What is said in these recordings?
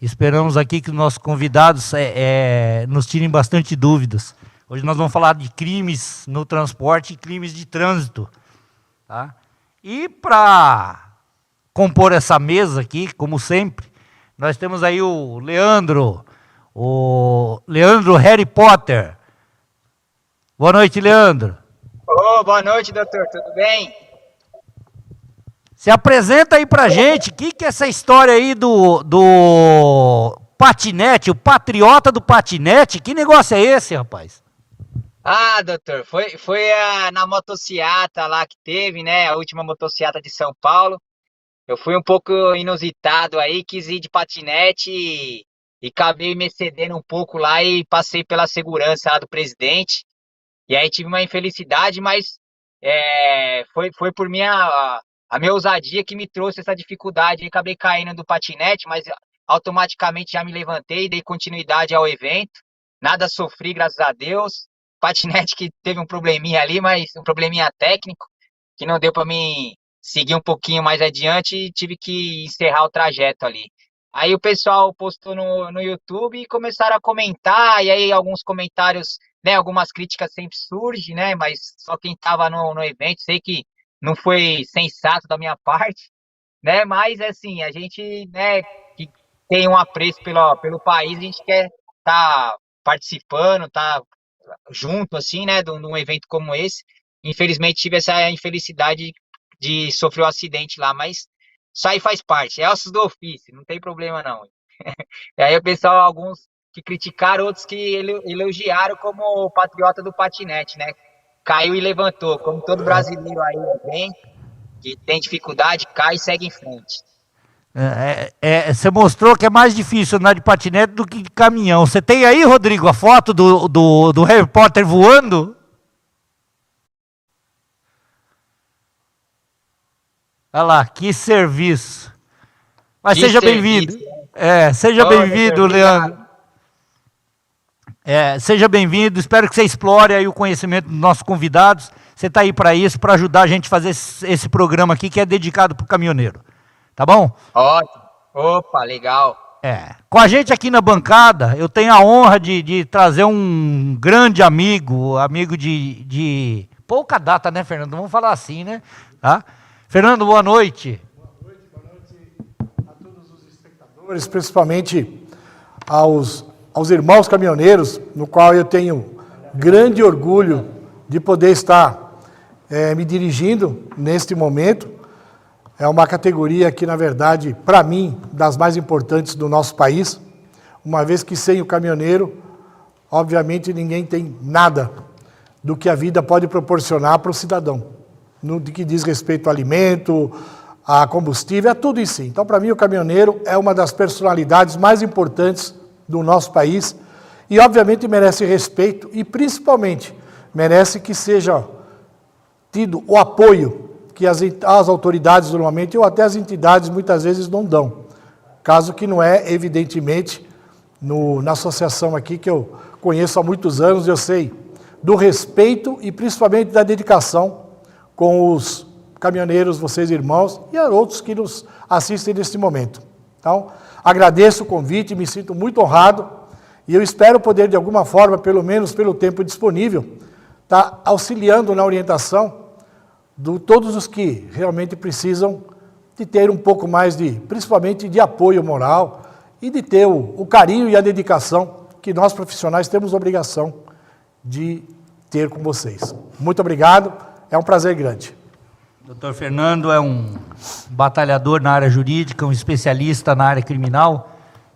Esperamos aqui que os nossos convidados nos tirem bastante dúvidas. Hoje nós vamos falar de crimes no transporte e crimes de trânsito. Tá? E para compor essa mesa aqui, como sempre, nós temos aí o Leandro Harry Potter. Boa noite, Leandro. Boa noite, doutor, tudo bem? Se apresenta aí pra gente, o que é essa história aí do patinete, o patriota do patinete? Que negócio é esse, rapaz? Ah, doutor, foi na motociata lá que teve, né, a última motociata de São Paulo. Eu fui um pouco inusitado aí, quis ir de patinete e acabei me excedendo um pouco lá e passei pela segurança lá do presidente. E aí tive uma infelicidade, mas foi por a minha ousadia que me trouxe essa dificuldade. E acabei caindo do patinete, mas automaticamente já me levantei, dei continuidade ao evento. Nada sofri, graças a Deus. Patinete que teve um probleminha ali, mas um probleminha técnico, que não deu para mim seguir um pouquinho mais adiante e tive que encerrar o trajeto ali. Aí o pessoal postou no YouTube e começaram a comentar, e aí alguns comentários, né, algumas críticas sempre surgem, né, mas só quem estava no evento, sei que não foi sensato da minha parte, né, mas assim, a gente, né, que tem um apreço pelo país, a gente quer estar participando, tá junto, assim, né, de um evento como esse. Infelizmente tive essa infelicidade de sofrer um acidente lá, mas isso aí faz parte, é ossos do ofício, não tem problema não. E aí o pessoal, alguns que criticaram, outros que elogiaram como o patriota do patinete, né? Caiu e levantou, como todo brasileiro aí bem, que tem dificuldade, cai e segue em frente. Você mostrou que é mais difícil andar de patinete do que de caminhão. Você tem aí, Rodrigo, a foto do Harry Potter voando? Olha lá, que serviço. Mas seja bem-vindo. Seja bem-vindo, Leandro. Seja bem-vindo, espero que você explore aí o conhecimento dos nossos convidados. Você está aí para isso, para ajudar a gente a fazer esse programa aqui que é dedicado para o caminhoneiro. Tá bom? Ótimo. Opa, legal. Com a gente aqui na bancada, eu tenho a honra de trazer um grande amigo de pouca data, né, Fernando? Vamos falar assim, né? Tá? Fernando, boa noite. Boa noite a todos os espectadores, principalmente aos irmãos caminhoneiros, no qual eu tenho grande orgulho de poder estar me dirigindo neste momento. É uma categoria que, na verdade, para mim, das mais importantes do nosso país, uma vez que sem o caminhoneiro, obviamente ninguém tem nada do que a vida pode proporcionar para o cidadão, no que diz respeito ao alimento, a combustível, a tudo em si. Então, para mim, o caminhoneiro é uma das personalidades mais importantes do nosso país e, obviamente, merece respeito e, principalmente, merece que seja tido o apoio que as autoridades normalmente, ou até as entidades, muitas vezes não dão. Caso que não é, evidentemente, na associação aqui, que eu conheço há muitos anos, eu sei do respeito e principalmente da dedicação com os caminhoneiros, vocês irmãos, e a outros que nos assistem neste momento. Então, agradeço o convite, me sinto muito honrado, e eu espero poder, de alguma forma, pelo menos pelo tempo disponível, estar auxiliando na orientação de todos os que realmente precisam de ter um pouco mais principalmente de apoio moral e de ter o carinho e a dedicação que nós profissionais temos obrigação de ter com vocês. Muito obrigado, é um prazer grande. Dr. Fernando é um batalhador na área jurídica, um especialista na área criminal,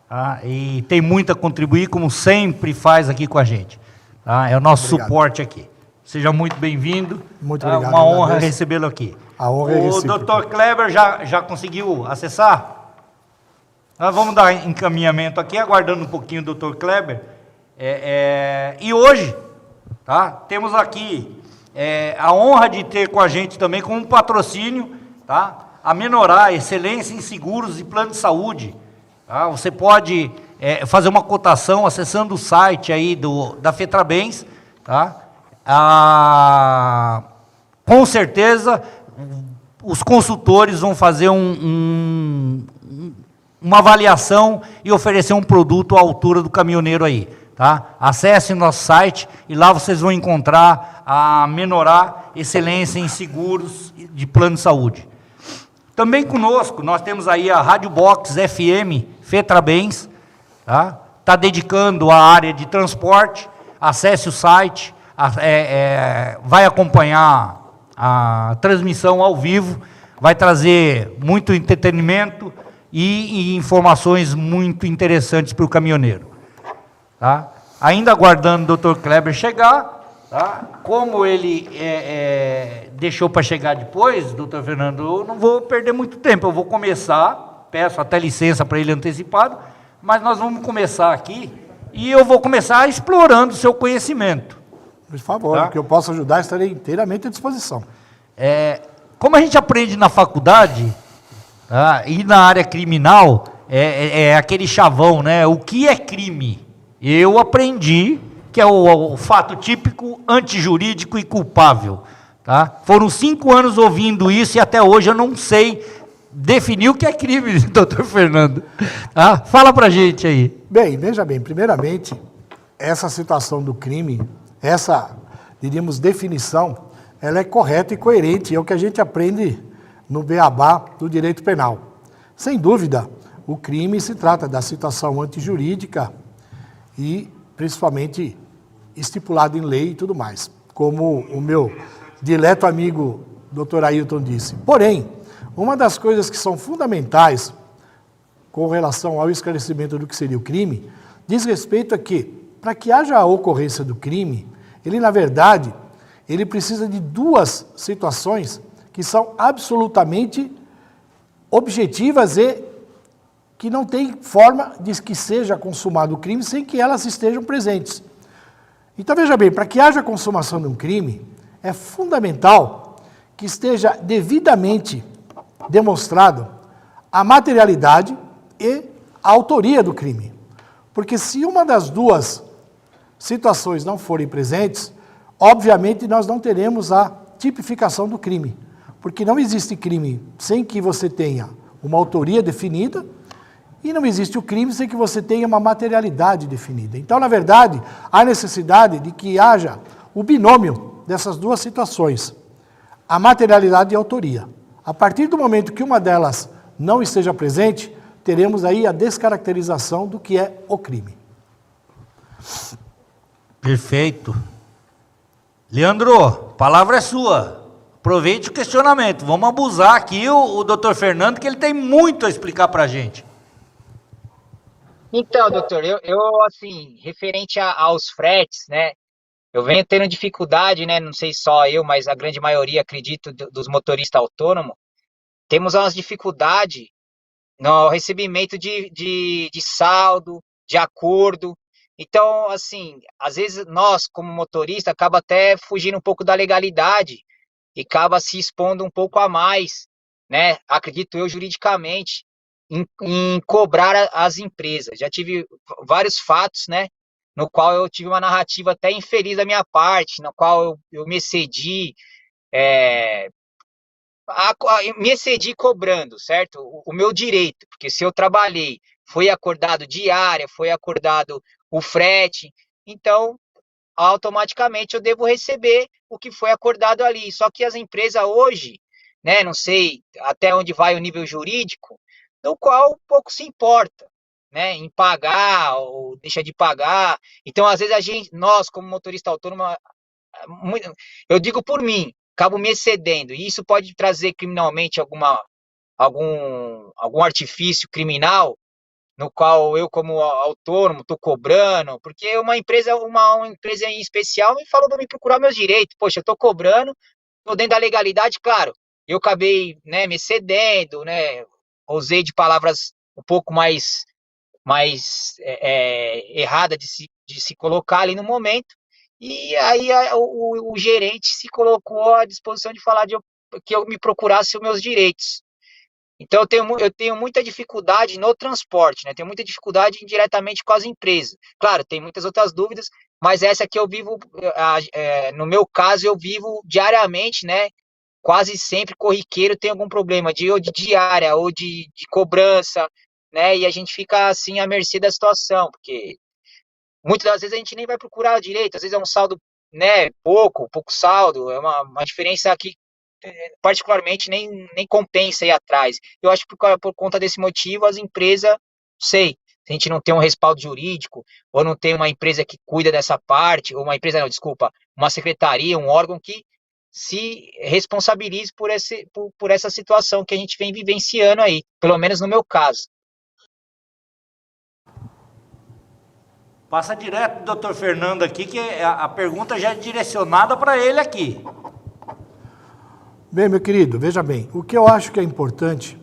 tá? E tem muito a contribuir, como sempre faz aqui com a gente. Tá? É o nosso suporte aqui. Seja muito bem-vindo. Muito obrigado. É uma honra recebê-lo aqui. A honra é recíproca. O Dr. Kleber já conseguiu acessar? Nós vamos dar encaminhamento aqui, aguardando um pouquinho o Dr. Kleber. E hoje, tá, temos aqui a honra de ter com a gente também, com um patrocínio, tá, a Menorá, excelência em seguros e plano de saúde. Tá? Você pode fazer uma cotação acessando o site aí da Fetrabens, tá? Com certeza os consultores vão fazer uma avaliação e oferecer um produto à altura do caminhoneiro aí, tá? Acesse nosso site e lá vocês vão encontrar a Menorá Excelência em Seguros de Plano de Saúde. Também conosco, nós temos aí a Rádio Box FM Fetrabens, tá? Está dedicando a área de transporte, acesse o site, vai acompanhar a transmissão ao vivo, vai trazer muito entretenimento e informações muito interessantes para o caminhoneiro. Tá? Ainda aguardando o Dr. Kleber chegar, tá? Como ele deixou para chegar depois, Dr. Fernando, eu não vou perder muito tempo, eu vou começar, peço até licença para ele antecipado, mas nós vamos começar aqui e eu vou começar explorando o seu conhecimento. Por favor, tá? que eu possa ajudar, estarei inteiramente à disposição. Como a gente aprende na faculdade, tá? E na área criminal, aquele chavão, né? O que é crime? Eu aprendi que é o fato típico, antijurídico e culpável. Tá? Foram 5 anos ouvindo isso e até hoje eu não sei definir o que é crime, doutor Fernando. Tá? Fala pra gente aí. Bem, veja bem, primeiramente, essa situação do crime, essa, diríamos, definição, ela é correta e coerente, é o que a gente aprende no beabá do direito penal. Sem dúvida, o crime se trata da situação antijurídica e, principalmente, estipulado em lei e tudo mais, como o meu dileto amigo Dr. Ailton disse. Porém, uma das coisas que são fundamentais com relação ao esclarecimento do que seria o crime, diz respeito a que, para que haja a ocorrência do crime, ele, na verdade, ele precisa de 2 situações que são absolutamente objetivas e que não tem forma de que seja consumado o crime sem que elas estejam presentes. Então, veja bem, para que haja consumação de um crime, é fundamental que esteja devidamente demonstrado a materialidade e a autoria do crime. Porque se uma das 2 situações não forem presentes, obviamente nós não teremos a tipificação do crime. Porque não existe crime sem que você tenha uma autoria definida e não existe o crime sem que você tenha uma materialidade definida. Então, na verdade, há necessidade de que haja o binômio dessas 2 situações, a materialidade e a autoria. A partir do momento que uma delas não esteja presente, teremos aí a descaracterização do que é o crime. Perfeito. Leandro, a palavra é sua. Aproveite o questionamento. Vamos abusar aqui o doutor Fernando, que ele tem muito a explicar para a gente. Então, doutor, eu assim, referente aos fretes, né, eu venho tendo dificuldade, né, não sei só eu, mas a grande maioria, acredito, dos motoristas autônomos, temos umas dificuldades no recebimento de saldo, de acordo. Então, assim, às vezes nós, como motorista, acaba até fugindo um pouco da legalidade e acaba se expondo um pouco a mais, né, acredito eu, juridicamente, em cobrar as empresas. Já tive vários fatos, né, no qual eu tive uma narrativa até infeliz da minha parte, no qual eu me excedi, me excedi cobrando, certo? O meu direito, porque se eu trabalhei, foi acordado diária, foi acordado o frete, então automaticamente eu devo receber o que foi acordado ali. Só que as empresas hoje, né, não sei até onde vai o nível jurídico, no qual pouco se importa, né, em pagar ou deixa de pagar. Então, às vezes nós como motorista autônomo, eu digo por mim, acabo me excedendo, e isso pode trazer criminalmente algum artifício criminal, no qual eu, como autônomo, estou cobrando, porque uma empresa em especial me falou para me procurar meus direitos. Poxa, eu estou cobrando, estou dentro da legalidade, claro. Eu acabei, né, me excedendo, né, usei de palavras um pouco mais errada de se colocar ali no momento, e aí o gerente se colocou à disposição de falar que eu me procurasse os meus direitos. Então, eu tenho muita dificuldade no transporte, né? Tenho muita dificuldade diretamente com as empresas. Claro, tem muitas outras dúvidas, mas essa que eu vivo, no meu caso, eu vivo diariamente, né? Quase sempre corriqueiro tem algum problema ou de diária, ou de cobrança, né? E a gente fica assim à mercê da situação, porque muitas das vezes a gente nem vai procurar direito, às vezes é um saldo, né, pouco saldo, é uma diferença que particularmente nem compensa ir atrás. Eu acho que por conta desse motivo as empresas, sei, se a gente não tem um respaldo jurídico, ou não tem uma empresa que cuida dessa parte, ou uma empresa, não, desculpa, uma secretaria, um órgão que se responsabilize por essa situação que a gente vem vivenciando aí, pelo menos no meu caso. Passa direto do Dr. Fernando aqui, que a pergunta já é direcionada para ele aqui. Bem, meu querido, veja bem, o que eu acho que é importante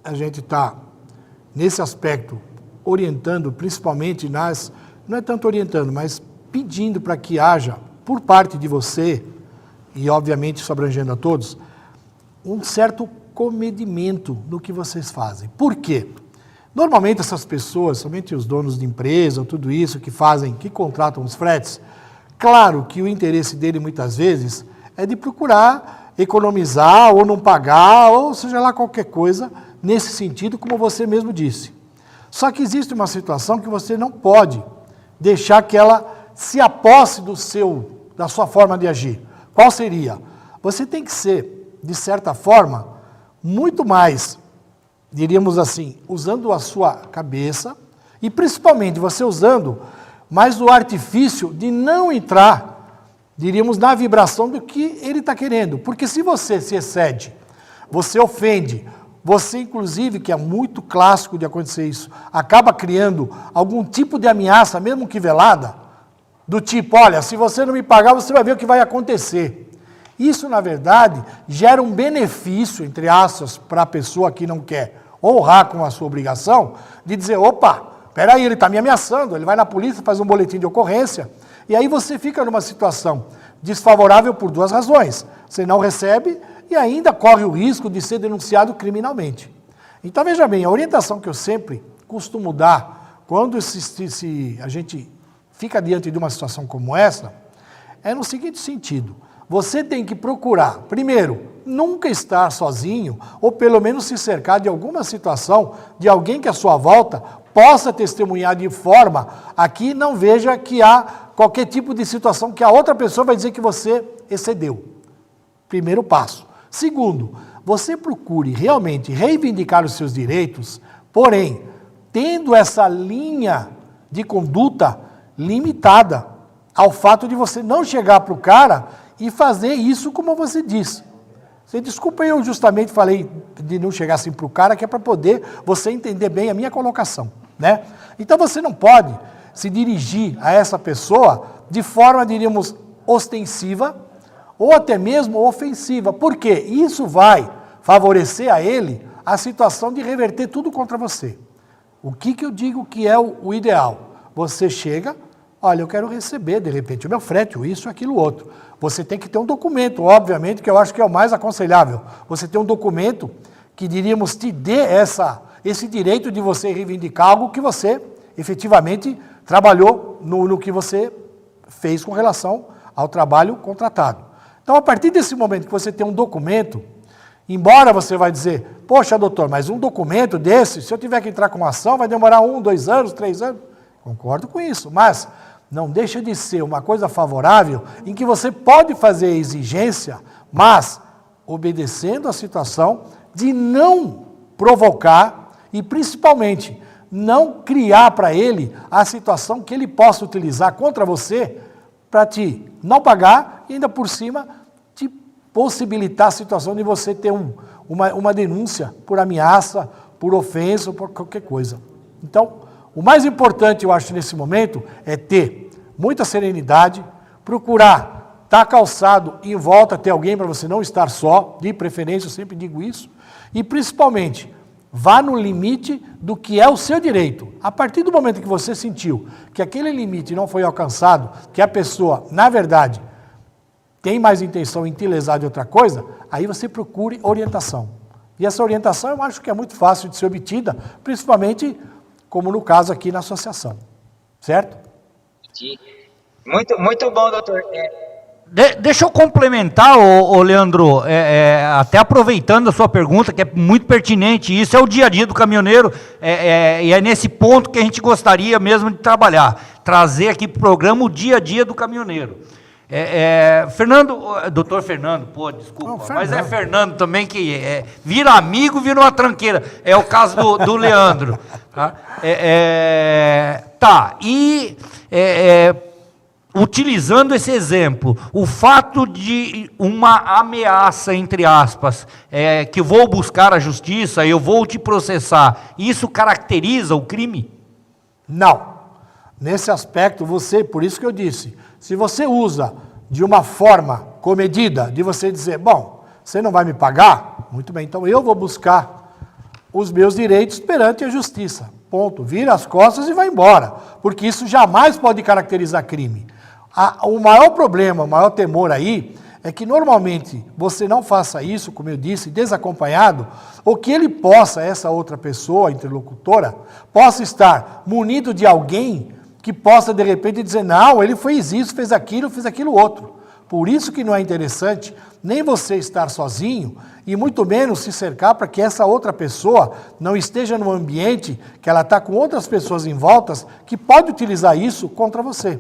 a gente estar, nesse aspecto, orientando, principalmente não é tanto orientando, mas pedindo para que haja, por parte de você, e obviamente isso abrangendo a todos, um certo comedimento no que vocês fazem. Por quê? Normalmente essas pessoas, somente os donos de empresa, tudo isso que contratam os fretes, claro que o interesse dele muitas vezes é de procurar economizar ou não pagar, ou seja lá qualquer coisa nesse sentido, como você mesmo disse. Só que existe uma situação que você não pode deixar que ela se aposse da sua forma de agir. Qual seria? Você tem que ser, de certa forma, muito mais, diríamos assim, usando a sua cabeça e principalmente você usando mais o artifício de não entrar, diríamos, na vibração do que ele está querendo. Porque se você se excede, você ofende, você inclusive, que é muito clássico de acontecer isso, acaba criando algum tipo de ameaça, mesmo que velada, do tipo, olha, se você não me pagar, você vai ver o que vai acontecer. Isso, na verdade, gera um benefício, entre aspas, para a pessoa que não quer honrar com a sua obrigação, de dizer, opa, peraí, ele está me ameaçando, ele vai na polícia, faz um boletim de ocorrência, e aí você fica numa situação desfavorável por duas razões. Você não recebe e ainda corre o risco de ser denunciado criminalmente. Então, veja bem, a orientação que eu sempre costumo dar, quando a gente fica diante de uma situação como essa, é no seguinte sentido: você tem que procurar, primeiro, nunca estar sozinho, ou pelo menos se cercar de alguma situação, de alguém que à sua volta possa testemunhar de forma a que não veja que há qualquer tipo de situação que a outra pessoa vai dizer que você excedeu. Primeiro passo. Segundo, você procure realmente reivindicar os seus direitos, porém, tendo essa linha de conduta limitada ao fato de você não chegar para o cara e fazer isso como você disse. Você desculpa, eu justamente falei de não chegar assim para o cara, que é para poder você entender bem a minha colocação, né? Então você não pode se dirigir a essa pessoa de forma, diríamos, ostensiva ou até mesmo ofensiva, porque isso vai favorecer a ele a situação de reverter tudo contra você. O que eu digo que é o ideal? Você chega, olha, eu quero receber, de repente, o meu frete, isso, aquilo, outro. Você tem que ter um documento, obviamente, que eu acho que é o mais aconselhável. Você tem um documento que, diríamos, te dê esse direito de você reivindicar algo que você, efetivamente, trabalhou no que você fez com relação ao trabalho contratado. Então, a partir desse momento que você tem um documento, embora você vai dizer, poxa, doutor, mas um documento desse, se eu tiver que entrar com uma ação, vai demorar 1, 2 anos, 3 anos. Concordo com isso, mas não deixa de ser uma coisa favorável em que você pode fazer exigência, mas obedecendo a situação de não provocar e, principalmente, não criar para ele a situação que ele possa utilizar contra você para te não pagar e ainda por cima te possibilitar a situação de você ter uma denúncia por ameaça, por ofensa ou por qualquer coisa. Então, o mais importante, eu acho, nesse momento, é ter muita serenidade, procurar estar calçado em volta, ter alguém para você não estar só, de preferência, eu sempre digo isso, e principalmente, vá no limite do que é o seu direito. A partir do momento que você sentiu que aquele limite não foi alcançado, que a pessoa, na verdade, tem mais intenção em te lesar de outra coisa, aí você procure orientação. E essa orientação eu acho que é muito fácil de ser obtida, principalmente como no caso aqui na associação, certo? Muito, muito bom, doutor. Deixa eu complementar, ô Leandro, até aproveitando a sua pergunta, que é muito pertinente, isso é o dia a dia do caminhoneiro, e é nesse ponto que a gente gostaria mesmo de trabalhar, trazer aqui para o programa o dia a dia do caminhoneiro. Doutor Fernando, pô, desculpa, Não, mas é Fernando também que vira amigo, vira uma tranqueira, é o caso do Leandro. Utilizando esse exemplo, o fato de uma ameaça, entre aspas, que vou buscar a justiça, eu vou te processar, isso caracteriza o crime? Não. Nesse aspecto, por isso que eu disse, se você usa de uma forma comedida, de você dizer, bom, você não vai me pagar? Muito bem, então eu vou buscar os meus direitos perante a justiça. Ponto. Vira as costas e vai embora, porque isso jamais pode caracterizar crime. O maior problema, o maior temor aí, é que normalmente você não faça isso, como eu disse, desacompanhado, ou que ele possa, essa outra pessoa, interlocutora, possa estar munido de alguém que possa de repente dizer, não, ele fez isso, fez aquilo outro. Por isso que não é interessante nem você estar sozinho e muito menos se cercar para que essa outra pessoa não esteja num ambiente que ela está com outras pessoas em voltas que pode utilizar isso contra você.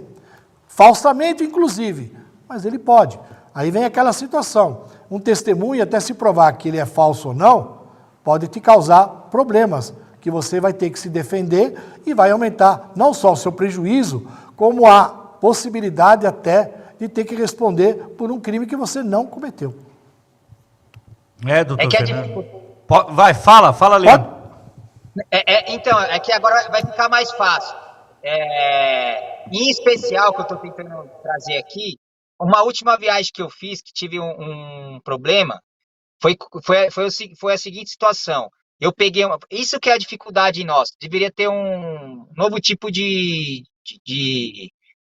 Falsamente, inclusive, mas ele pode. Aí vem aquela situação, um testemunho, até se provar que ele é falso ou não, pode te causar problemas, que você vai ter que se defender e vai aumentar não só o seu prejuízo, como a possibilidade até de ter que responder por um crime que você não cometeu. Doutor Fernando. Vai, fala, Leandro. Então, é que agora vai ficar mais fácil. Em especial, que eu estou tentando trazer aqui, uma última viagem que eu fiz, que tive um problema, foi a seguinte situação. Eu peguei isso que é a dificuldade nossa. Deveria ter um novo tipo de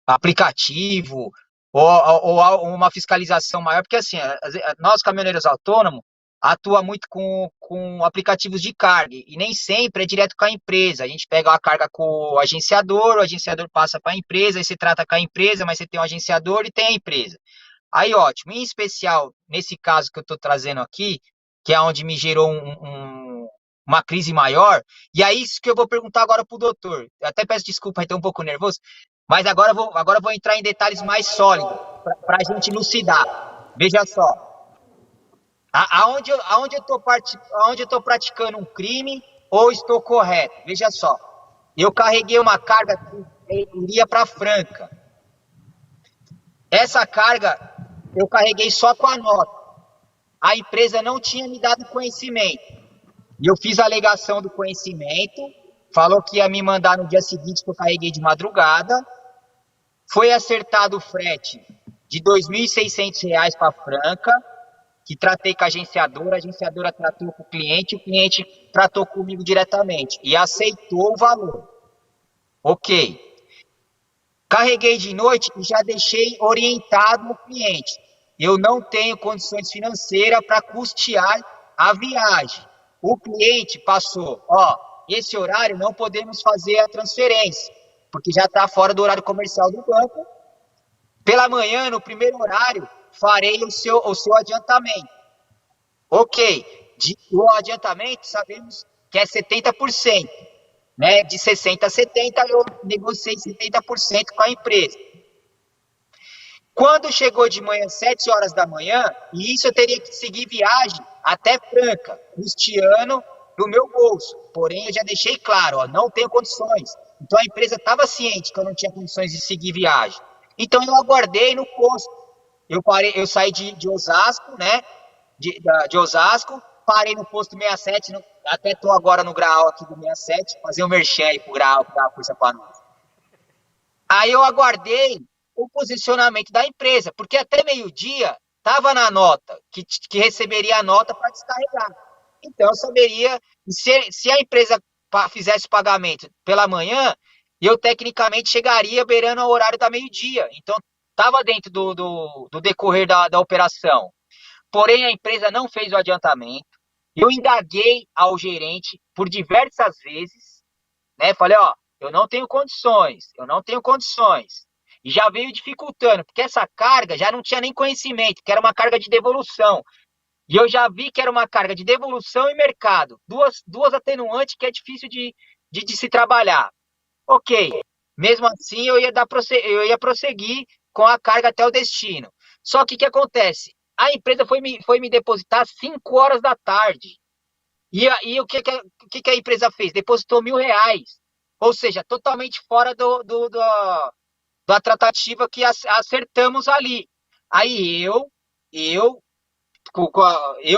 aplicativo ou uma fiscalização maior, porque assim, nós caminhoneiros autônomos atua muito com aplicativos de carga e nem sempre é direto com a empresa. A gente pega a carga com o agenciador passa para a empresa, aí você trata com a empresa, mas você tem um agenciador e tem a empresa. Aí ótimo, em especial nesse caso que eu estou trazendo aqui, que é onde me gerou uma crise maior, e é isso que eu vou perguntar agora para o doutor. Eu até peço desculpa, estou um pouco nervoso, mas agora eu vou entrar em detalhes mais sólidos para a gente elucidar. Veja só. Aonde eu estou praticando um crime ou estou correto? Veja só, eu carreguei uma carga que iria para Franca. Essa carga eu carreguei só com a nota. A empresa não tinha me dado conhecimento. E eu fiz a alegação do conhecimento, falou que ia me mandar no dia seguinte, que eu carreguei de madrugada. Foi acertado o frete de R$ 2.600 para Franca, que tratei com a agenciadora tratou com o cliente tratou comigo diretamente e aceitou o valor. Ok. Carreguei de noite e já deixei orientado o cliente. Eu não tenho condições financeiras para custear a viagem. O cliente passou, esse horário não podemos fazer a transferência, porque já está fora do horário comercial do banco. Pela manhã, no primeiro horário, farei o seu adiantamento. Ok, o adiantamento sabemos que é 70%, né? De 60% a 70%, eu negociei 70% com a empresa. Quando chegou de manhã, 7 horas da manhã, e isso eu teria que seguir viagem até Franca, custeando do meu bolso. Porém, eu já deixei claro, não tenho condições. Então, a empresa estava ciente que eu não tinha condições de seguir viagem. Então, eu aguardei no posto. Eu saí de Osasco, né? De Osasco, parei no posto 67, até estou agora no Graal aqui do 67, fazer um merchan aí pro Graal, que dá força para nós. Aí eu aguardei o posicionamento da empresa, porque até meio-dia estava na nota, que receberia a nota para descarregar. Então eu saberia, se a empresa fizesse o pagamento pela manhã, eu tecnicamente chegaria beirando o horário da meio-dia. Então estava dentro do decorrer da operação. Porém, a empresa não fez o adiantamento. Eu indaguei ao gerente por diversas vezes, né? Falei, eu não tenho condições. e já veio dificultando, porque essa carga já não tinha nem conhecimento, que era uma carga de devolução. E eu já vi que era uma carga de devolução e mercado. Duas atenuantes que é difícil de se trabalhar. Ok. Mesmo assim, eu ia prosseguir com a carga até o destino. Só que o que acontece? A empresa foi me depositar às 5 horas da tarde. E aí, o que a empresa fez? Depositou R$ 1.000. Ou seja, totalmente fora da tratativa que acertamos ali. Aí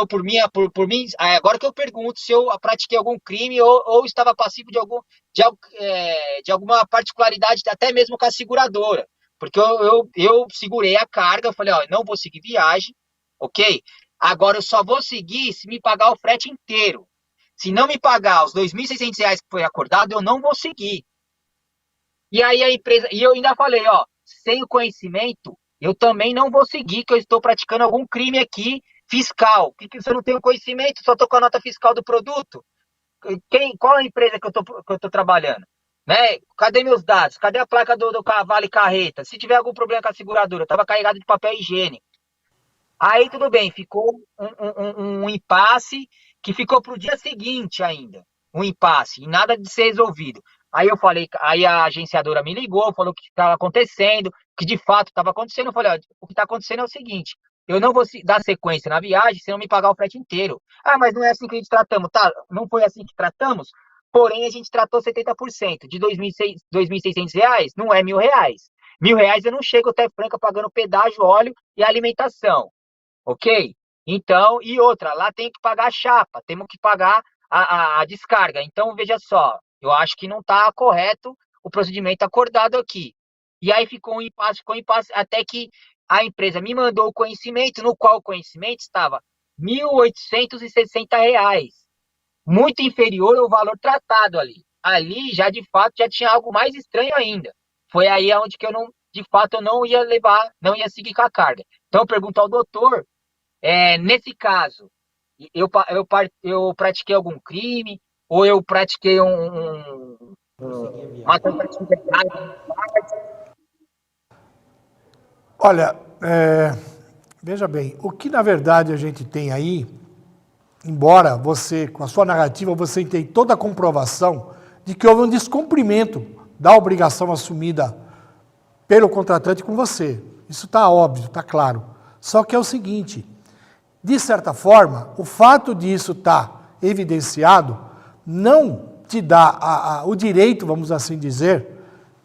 por mim, agora que eu pergunto se eu pratiquei algum crime ou estava passivo de alguma particularidade, até mesmo com a seguradora. Porque eu segurei a carga, eu falei, ó, não vou seguir viagem, ok? Agora eu só vou seguir se me pagar o frete inteiro. Se não me pagar os R$ 2.600 que foi acordado, eu não vou seguir. E aí a empresa, e eu ainda falei, ó, sem o conhecimento, eu também não vou seguir, que eu estou praticando algum crime aqui fiscal. Porque se eu não tenho conhecimento, só estou com a nota fiscal do produto, qual a empresa que eu estou trabalhando? Né? Cadê meus dados? Cadê a placa do cavalo e carreta? Se tiver algum problema com a seguradora, eu estava carregado de papel higiênico. Aí tudo bem, ficou um impasse que ficou para o dia seguinte ainda. Um impasse, e nada de ser resolvido. Aí eu falei, aí a agenciadora me ligou, falou que estava acontecendo, que de fato estava acontecendo. Eu falei, ó, o que está acontecendo é o seguinte, eu não vou dar sequência na viagem se não me pagar o frete inteiro. Ah, mas não é assim que a gente tratamos, tá? Não foi assim que tratamos, porém a gente tratou 70%. De R$ 2.600, não é R$ 1.000. R$ 1.000 eu não chego até Franca pagando pedágio, óleo e alimentação. Ok? Então, e outra, lá tem que pagar a chapa, temos que pagar a descarga. Então, veja só, eu acho que não está correto o procedimento acordado aqui. E aí ficou um impasse, até que a empresa me mandou o conhecimento, no qual o conhecimento estava R$ 1.860, muito inferior ao valor tratado ali. Ali, já de fato, já tinha algo mais estranho ainda. Foi aí onde que eu não, de fato, eu não ia levar, não ia seguir com a carga. Então, eu pergunto ao doutor, nesse caso, eu pratiquei algum crime, ou eu pratiquei uma tentativa errada? Olha, veja bem, o que na verdade a gente tem aí, embora você, com a sua narrativa, você tem toda a comprovação de que houve um descumprimento da obrigação assumida pelo contratante com você. Isso está óbvio, está claro. Só que é o seguinte, de certa forma, o fato disso estar evidenciado não te dá o direito, vamos assim dizer,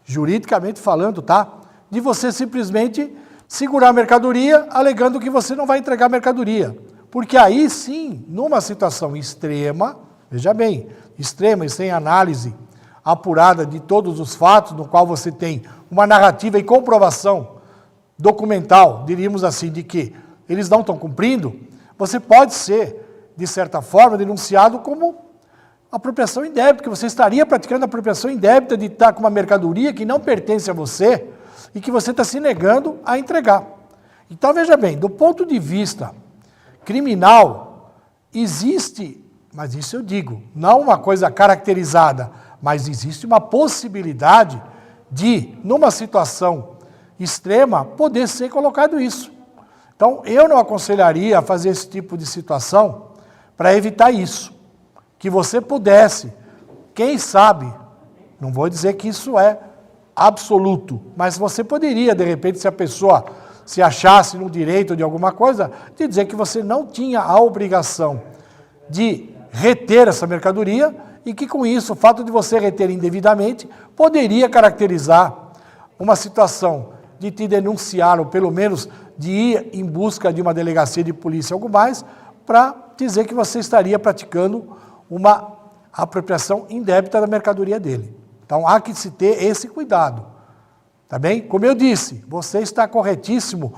juridicamente falando, tá? De você simplesmente segurar a mercadoria alegando que você não vai entregar a mercadoria. Porque aí sim, numa situação extrema, veja bem, extrema e sem análise apurada de todos os fatos, no qual você tem uma narrativa e comprovação documental, diríamos assim, de que eles não estão cumprindo, você pode ser, de certa forma, denunciado como apropriação indébita, porque você estaria praticando apropriação indébita de estar com uma mercadoria que não pertence a você e que você está se negando a entregar. Então, veja bem, do ponto de vista criminal, existe, mas isso eu digo, não uma coisa caracterizada, mas existe uma possibilidade de, numa situação extrema, poder ser colocado isso. Então, eu não aconselharia a fazer esse tipo de situação para evitar isso. Que você pudesse, quem sabe, não vou dizer que isso é absoluto, mas você poderia, de repente, se a pessoa se achasse no direito de alguma coisa, de dizer que você não tinha a obrigação de reter essa mercadoria e que com isso, o fato de você reter indevidamente, poderia caracterizar uma situação de te denunciar, ou pelo menos de ir em busca de uma delegacia de polícia, algo mais, para dizer que você estaria praticando uma apropriação indébita da mercadoria dele. Então, há que se ter esse cuidado, tá bem? Como eu disse, você está corretíssimo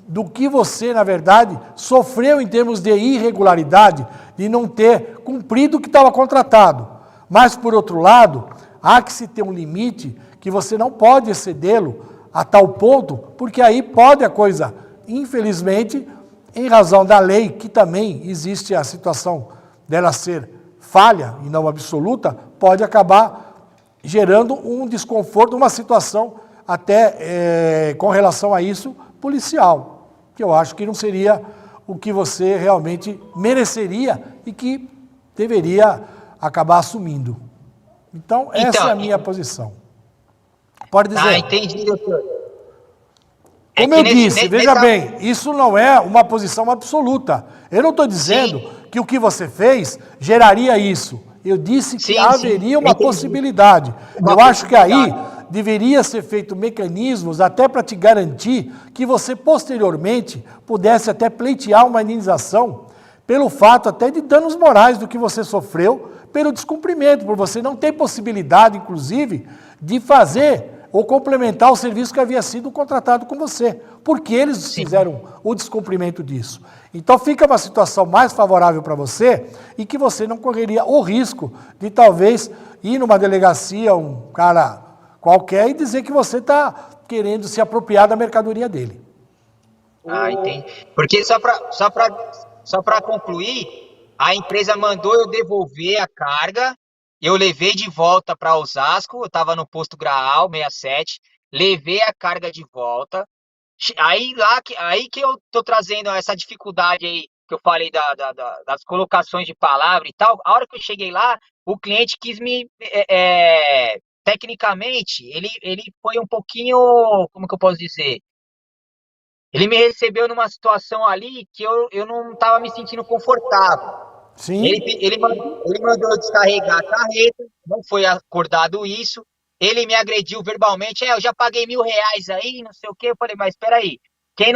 do que você, na verdade, sofreu em termos de irregularidade, de não ter cumprido o que estava contratado. Mas, por outro lado, há que se ter um limite que você não pode excedê-lo a tal ponto, porque aí pode a coisa, infelizmente, em razão da lei, que também existe a situação dela ser falha e não absoluta, pode acabar gerando um desconforto, uma situação até com relação a isso, policial, que eu acho que não seria o que você realmente mereceria e que deveria acabar assumindo. Então, essa é a minha posição. Pode dizer. Ah, entendi, doutor. Como eu disse, veja bem, isso não é uma posição absoluta. Eu não estou dizendo que o que você fez geraria isso. Eu disse que haveria uma possibilidade. Eu acho que aí deveria ser feito mecanismos até para te garantir que você posteriormente pudesse até pleitear uma indenização pelo fato até de danos morais do que você sofreu pelo descumprimento, por você não ter possibilidade, inclusive, de fazer ou complementar o serviço que havia sido contratado com você, porque eles fizeram o descumprimento disso. Então fica uma situação mais favorável para você e que você não correria o risco de talvez ir numa delegacia, um cara qualquer, e dizer que você está querendo se apropriar da mercadoria dele. Ah, entendi. Porque só para concluir, a empresa mandou eu devolver a carga, eu levei de volta para Osasco, eu estava no posto Graal 67, levei a carga de volta. Aí que eu tô trazendo essa dificuldade aí, que eu falei das colocações de palavra e tal. A hora que eu cheguei lá, o cliente quis me. Tecnicamente, ele foi um pouquinho. Como que eu posso dizer? Ele me recebeu numa situação ali que eu não estava me sentindo confortável. Sim. Ele mandou eu descarregar a carreta, não foi acordado isso. Ele me agrediu verbalmente, eu já paguei R$ 1.000 aí, não sei o quê. Eu falei, mas espera aí, quem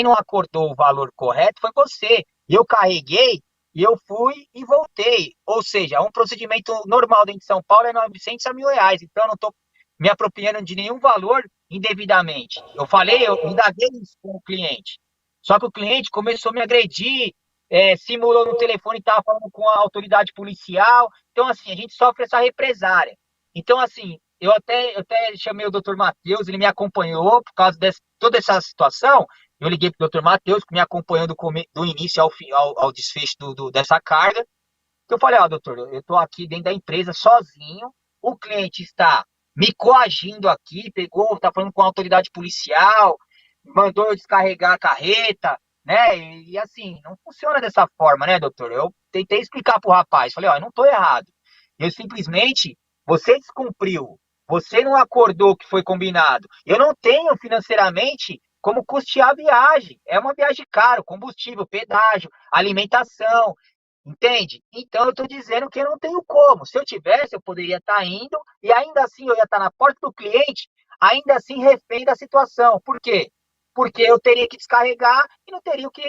não acordou o valor correto foi você. E eu carreguei, e eu fui e voltei. Ou seja, um procedimento normal dentro de São Paulo é 900 a R$ 1.000. Então eu não estou me apropriando de nenhum valor indevidamente. Eu falei, eu indaguei isso com o cliente. Só que o cliente começou a me agredir, simulou no telefone que estava falando com a autoridade policial. Então, assim, a gente sofre essa represária. Então, assim, eu até chamei o Dr. Matheus, ele me acompanhou por causa de toda essa situação. Eu liguei para o Dr. Matheus, que me acompanhou do início ao desfecho dessa carga. Então, eu falei, doutor, eu estou aqui dentro da empresa sozinho, o cliente está me coagindo aqui, está falando com a autoridade policial, mandou eu descarregar a carreta, né? E assim, não funciona dessa forma, né, doutor? Eu tentei explicar pro rapaz, falei, eu não estou errado. Eu simplesmente, você descumpriu, você não acordou o que foi combinado. Eu não tenho financeiramente como custear a viagem. É uma viagem cara, combustível, pedágio, alimentação. Entende? Então eu estou dizendo que eu não tenho como. Se eu tivesse, eu poderia estar indo e ainda assim eu ia estar na porta do cliente, ainda assim refém da situação. Por quê? Porque eu teria que descarregar e não teria o que.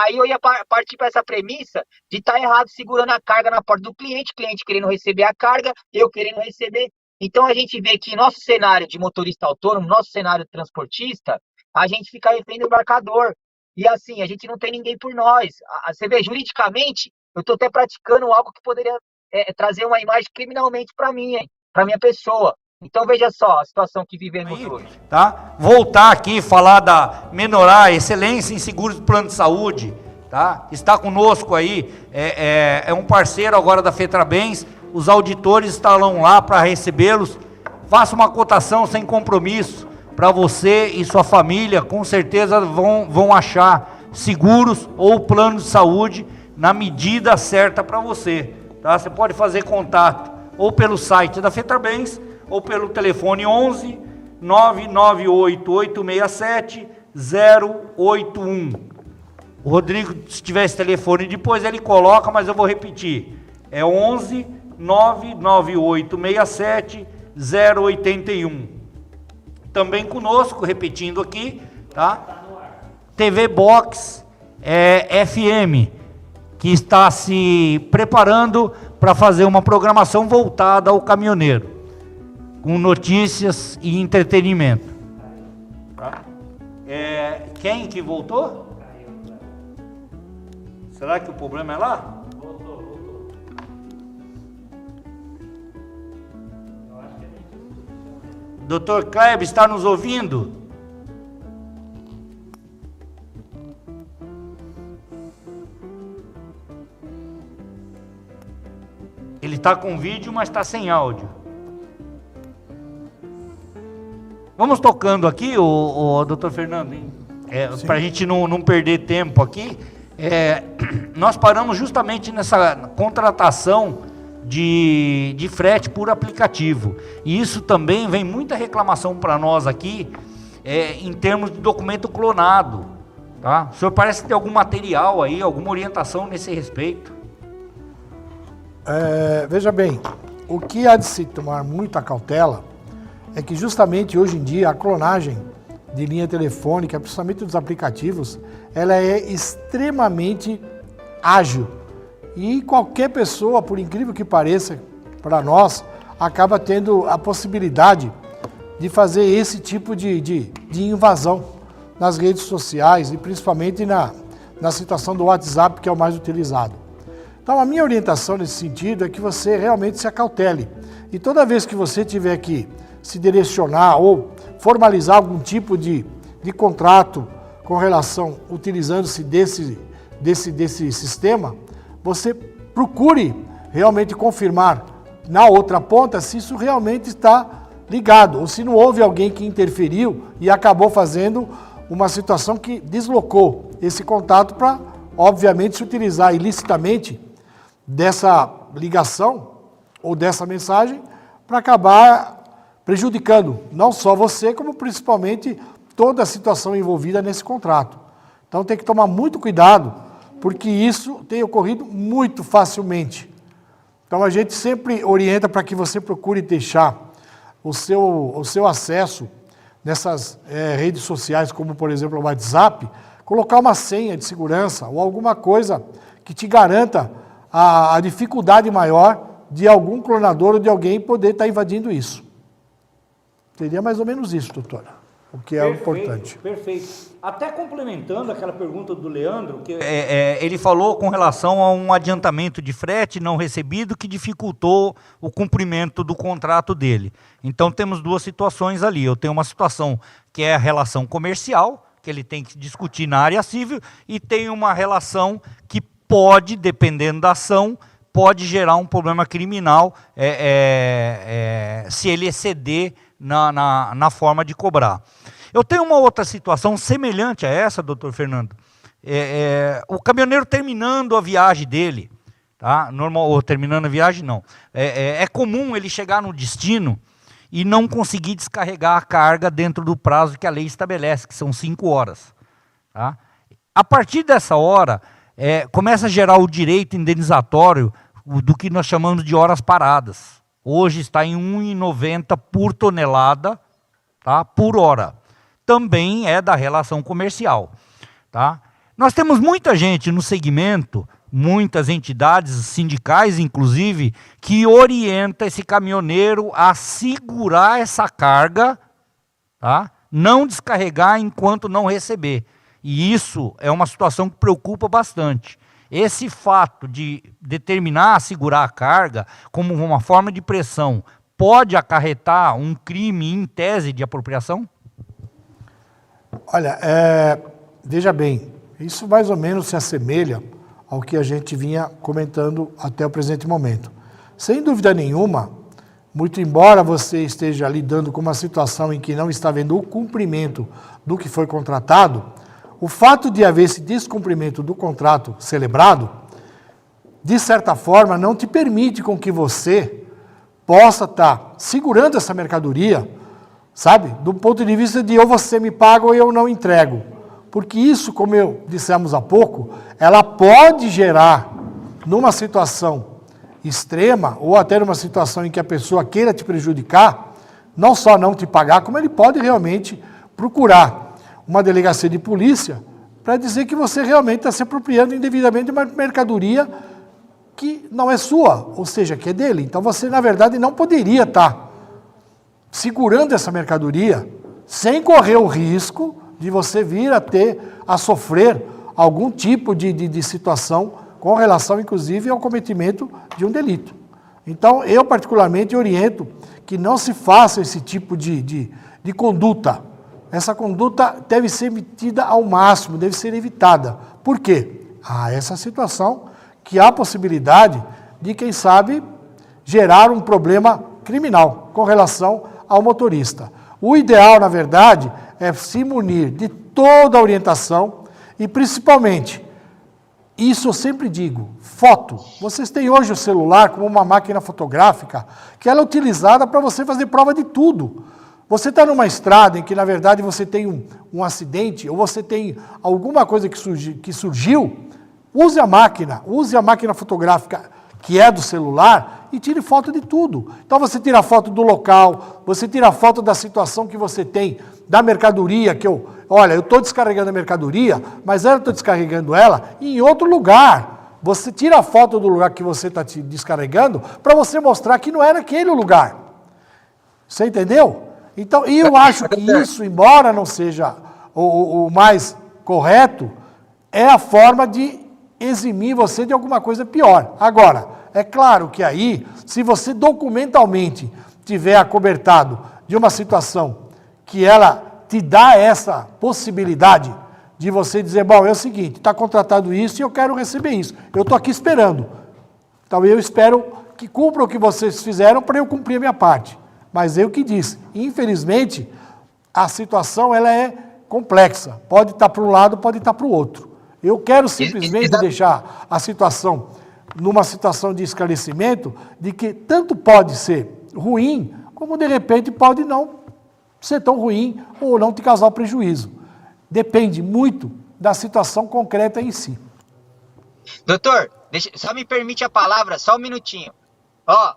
Aí eu ia partir para essa premissa de estar errado segurando a carga na porta do cliente querendo receber a carga, eu querendo receber. Então a gente vê que nosso cenário de motorista autônomo, nosso cenário transportista, a gente fica refém do embarcador. E assim, a gente não tem ninguém por nós. Você vê, juridicamente, eu estou até praticando algo que poderia trazer uma imagem criminalmente para mim, para minha pessoa. Então veja só a situação que vivemos hoje. Tá? Voltar aqui, falar da Menorar, excelência em seguros de plano de saúde, tá? Está conosco aí, é um parceiro agora da Fetrabens, os auditores estarão lá para recebê-los. Faça uma cotação sem compromisso para você e sua família, com certeza vão achar seguros ou plano de saúde na medida certa para você, tá? Você pode fazer contato ou pelo site da Fetrabens ou pelo telefone 11 998 867 081. O Rodrigo, se tiver esse telefone depois ele coloca, mas eu vou repetir, é 11 998 67 081. Também conosco, repetindo aqui, tá? TV Box FM, que está se preparando para fazer uma programação voltada ao caminhoneiro, com notícias e entretenimento. Tá? Quem que voltou? Será que o problema é lá? Dr. Kleber, está nos ouvindo? Ele está com vídeo, mas está sem áudio. Vamos tocando aqui, o doutor Fernando, para a gente não perder tempo aqui. Nós paramos justamente nessa contratação de frete por aplicativo. E isso também vem muita reclamação para nós aqui, em termos de documento clonado. Tá? O senhor parece que tem algum material aí, alguma orientação nesse respeito? Veja bem, o que há de se tomar muita cautela é que justamente hoje em dia a clonagem de linha telefônica, principalmente dos aplicativos, ela é extremamente ágil. E qualquer pessoa, por incrível que pareça, para nós, acaba tendo a possibilidade de fazer esse tipo de invasão nas redes sociais e principalmente na situação do WhatsApp, que é o mais utilizado. Então, a minha orientação nesse sentido é que você realmente se acautele. E toda vez que você tiver que se direcionar ou formalizar algum tipo de contrato com relação, utilizando-se desse sistema, você procure realmente confirmar na outra ponta se isso realmente está ligado, ou se não houve alguém que interferiu e acabou fazendo uma situação que deslocou esse contato para, obviamente, se utilizar ilicitamente dessa ligação ou dessa mensagem para acabar prejudicando não só você, como principalmente toda a situação envolvida nesse contrato. Então tem que tomar muito cuidado, porque isso tem ocorrido muito facilmente. Então a gente sempre orienta para que você procure deixar o seu acesso nessas redes sociais, como por exemplo o WhatsApp, colocar uma senha de segurança ou alguma coisa que te garanta a dificuldade maior de algum clonador ou de alguém poder estar invadindo isso. Seria mais ou menos isso, doutora, o que é importante. Perfeito. Até complementando aquela pergunta do Leandro, que ele falou com relação a um adiantamento de frete não recebido que dificultou o cumprimento do contrato dele. Então temos duas situações ali. Eu tenho uma situação que é a relação comercial, que ele tem que discutir na área civil, e tem uma relação que pode, dependendo da ação, pode gerar um problema criminal se ele exceder na forma de cobrar. Eu tenho uma outra situação semelhante a essa, doutor Fernando. O caminhoneiro terminando a viagem dele, tá? Ou terminando a viagem, não. É comum ele chegar no destino e não conseguir descarregar a carga dentro do prazo que a lei estabelece, que são 5 horas. Tá? A partir dessa hora, começa a gerar o direito indenizatório do que nós chamamos de horas paradas. Hoje está em R$ 1,90 por tonelada, tá? Por hora. Também é da relação comercial. Tá? Nós temos muita gente no segmento, muitas entidades sindicais, inclusive, que orienta esse caminhoneiro a segurar essa carga, tá? Não descarregar enquanto não receber. E isso é uma situação que preocupa bastante. Esse fato de determinar a segurar a carga como uma forma de pressão pode acarretar um crime em tese de apropriação? Olha, veja bem, isso mais ou menos se assemelha ao que a gente vinha comentando até o presente momento. Sem dúvida nenhuma, muito embora você esteja lidando com uma situação em que não está vendo o cumprimento do que foi contratado, o fato de haver esse descumprimento do contrato celebrado, de certa forma, não te permite com que você possa estar segurando essa mercadoria, sabe? Do ponto de vista de ou você me paga ou eu não entrego. Porque isso, como eu dissemos há pouco, ela pode gerar, numa situação extrema, ou até numa situação em que a pessoa queira te prejudicar, não só não te pagar, como ele pode realmente procurar uma delegacia de polícia para dizer que você realmente está se apropriando indevidamente de uma mercadoria que não é sua, ou seja, que é dele. Então você, na verdade, não poderia estar segurando essa mercadoria sem correr o risco de você vir a sofrer algum tipo de situação com relação, inclusive, ao cometimento de um delito. Então, eu particularmente oriento que não se faça esse tipo de conduta. Essa conduta deve ser metida ao máximo, deve ser evitada. Por quê? Há essa situação que há possibilidade de, quem sabe, gerar um problema criminal com relação ao motorista. O ideal, na verdade, é se munir de toda a orientação e, principalmente, isso eu sempre digo, foto. Vocês têm hoje o celular como uma máquina fotográfica que ela é utilizada para você fazer prova de tudo. Você está numa estrada em que, na verdade, você tem um acidente ou você tem alguma coisa que surgiu, use a máquina fotográfica que é do celular e tire foto de tudo. Então você tira foto do local, você tira foto da situação que você tem, da mercadoria, olha, eu estou descarregando a mercadoria, mas eu estou descarregando ela em outro lugar. Você tira a foto do lugar que você está descarregando para você mostrar que não é naquele lugar. Você entendeu? Então, e eu acho que isso, embora não seja o mais correto, é a forma de eximir você de alguma coisa pior. Agora, é claro que aí, se você documentalmente tiver acobertado de uma situação que ela te dá essa possibilidade de você dizer, bom, é o seguinte, está contratado isso e eu quero receber isso. Eu estou aqui esperando. Então eu espero que cumpra o que vocês fizeram para eu cumprir a minha parte. Mas eu que disse, infelizmente, a situação ela é complexa. Pode estar para um lado, pode estar para o outro. Eu quero simplesmente deixar a situação numa situação de esclarecimento de que tanto pode ser ruim, como de repente pode não ser tão ruim ou não te causar prejuízo. Depende muito da situação concreta em si. Doutor, só me permite a palavra, só um minutinho. Ó,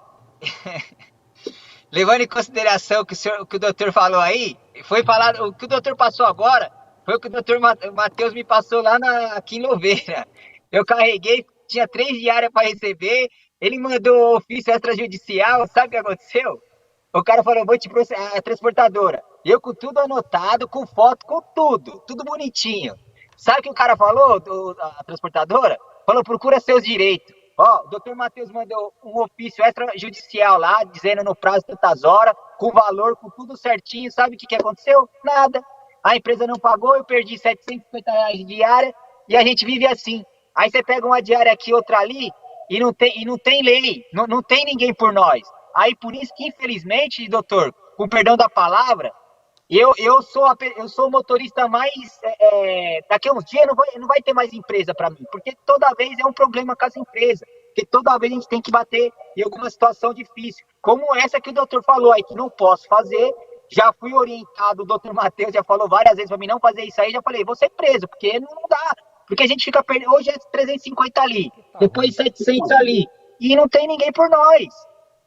levando em consideração o que o doutor falou aí, foi falado, o que o doutor passou agora, foi o que o doutor Matheus me passou lá aqui em Louveira. Eu carreguei, tinha 3 diárias para receber, ele mandou ofício extrajudicial, sabe o que aconteceu? O cara falou, vou te processar, a transportadora. Eu com tudo anotado, com foto, com tudo bonitinho. Sabe o que o cara falou, a transportadora? Falou, procura seus direitos. Ó, o doutor Matheus mandou um ofício extrajudicial lá, dizendo no prazo de tantas horas, com valor, com tudo certinho. Sabe o que aconteceu? Nada. A empresa não pagou, eu perdi R$750 de diária e a gente vive assim. Aí você pega uma diária aqui, outra ali e não tem lei, não tem ninguém por nós. Aí por isso que, infelizmente, doutor, com perdão da palavra, eu sou o motorista mais... daqui a uns dias não vai ter mais empresa para mim, porque toda vez é um problema com as empresas, porque toda vez a gente tem que bater em alguma situação difícil, como essa que o doutor falou aí, que não posso fazer. Já fui orientado, o doutor Matheus já falou várias vezes para mim não fazer isso aí, já falei, vou ser preso, porque não dá, porque a gente fica perdendo, hoje é 350 ali, depois 700 ali, e não tem ninguém por nós,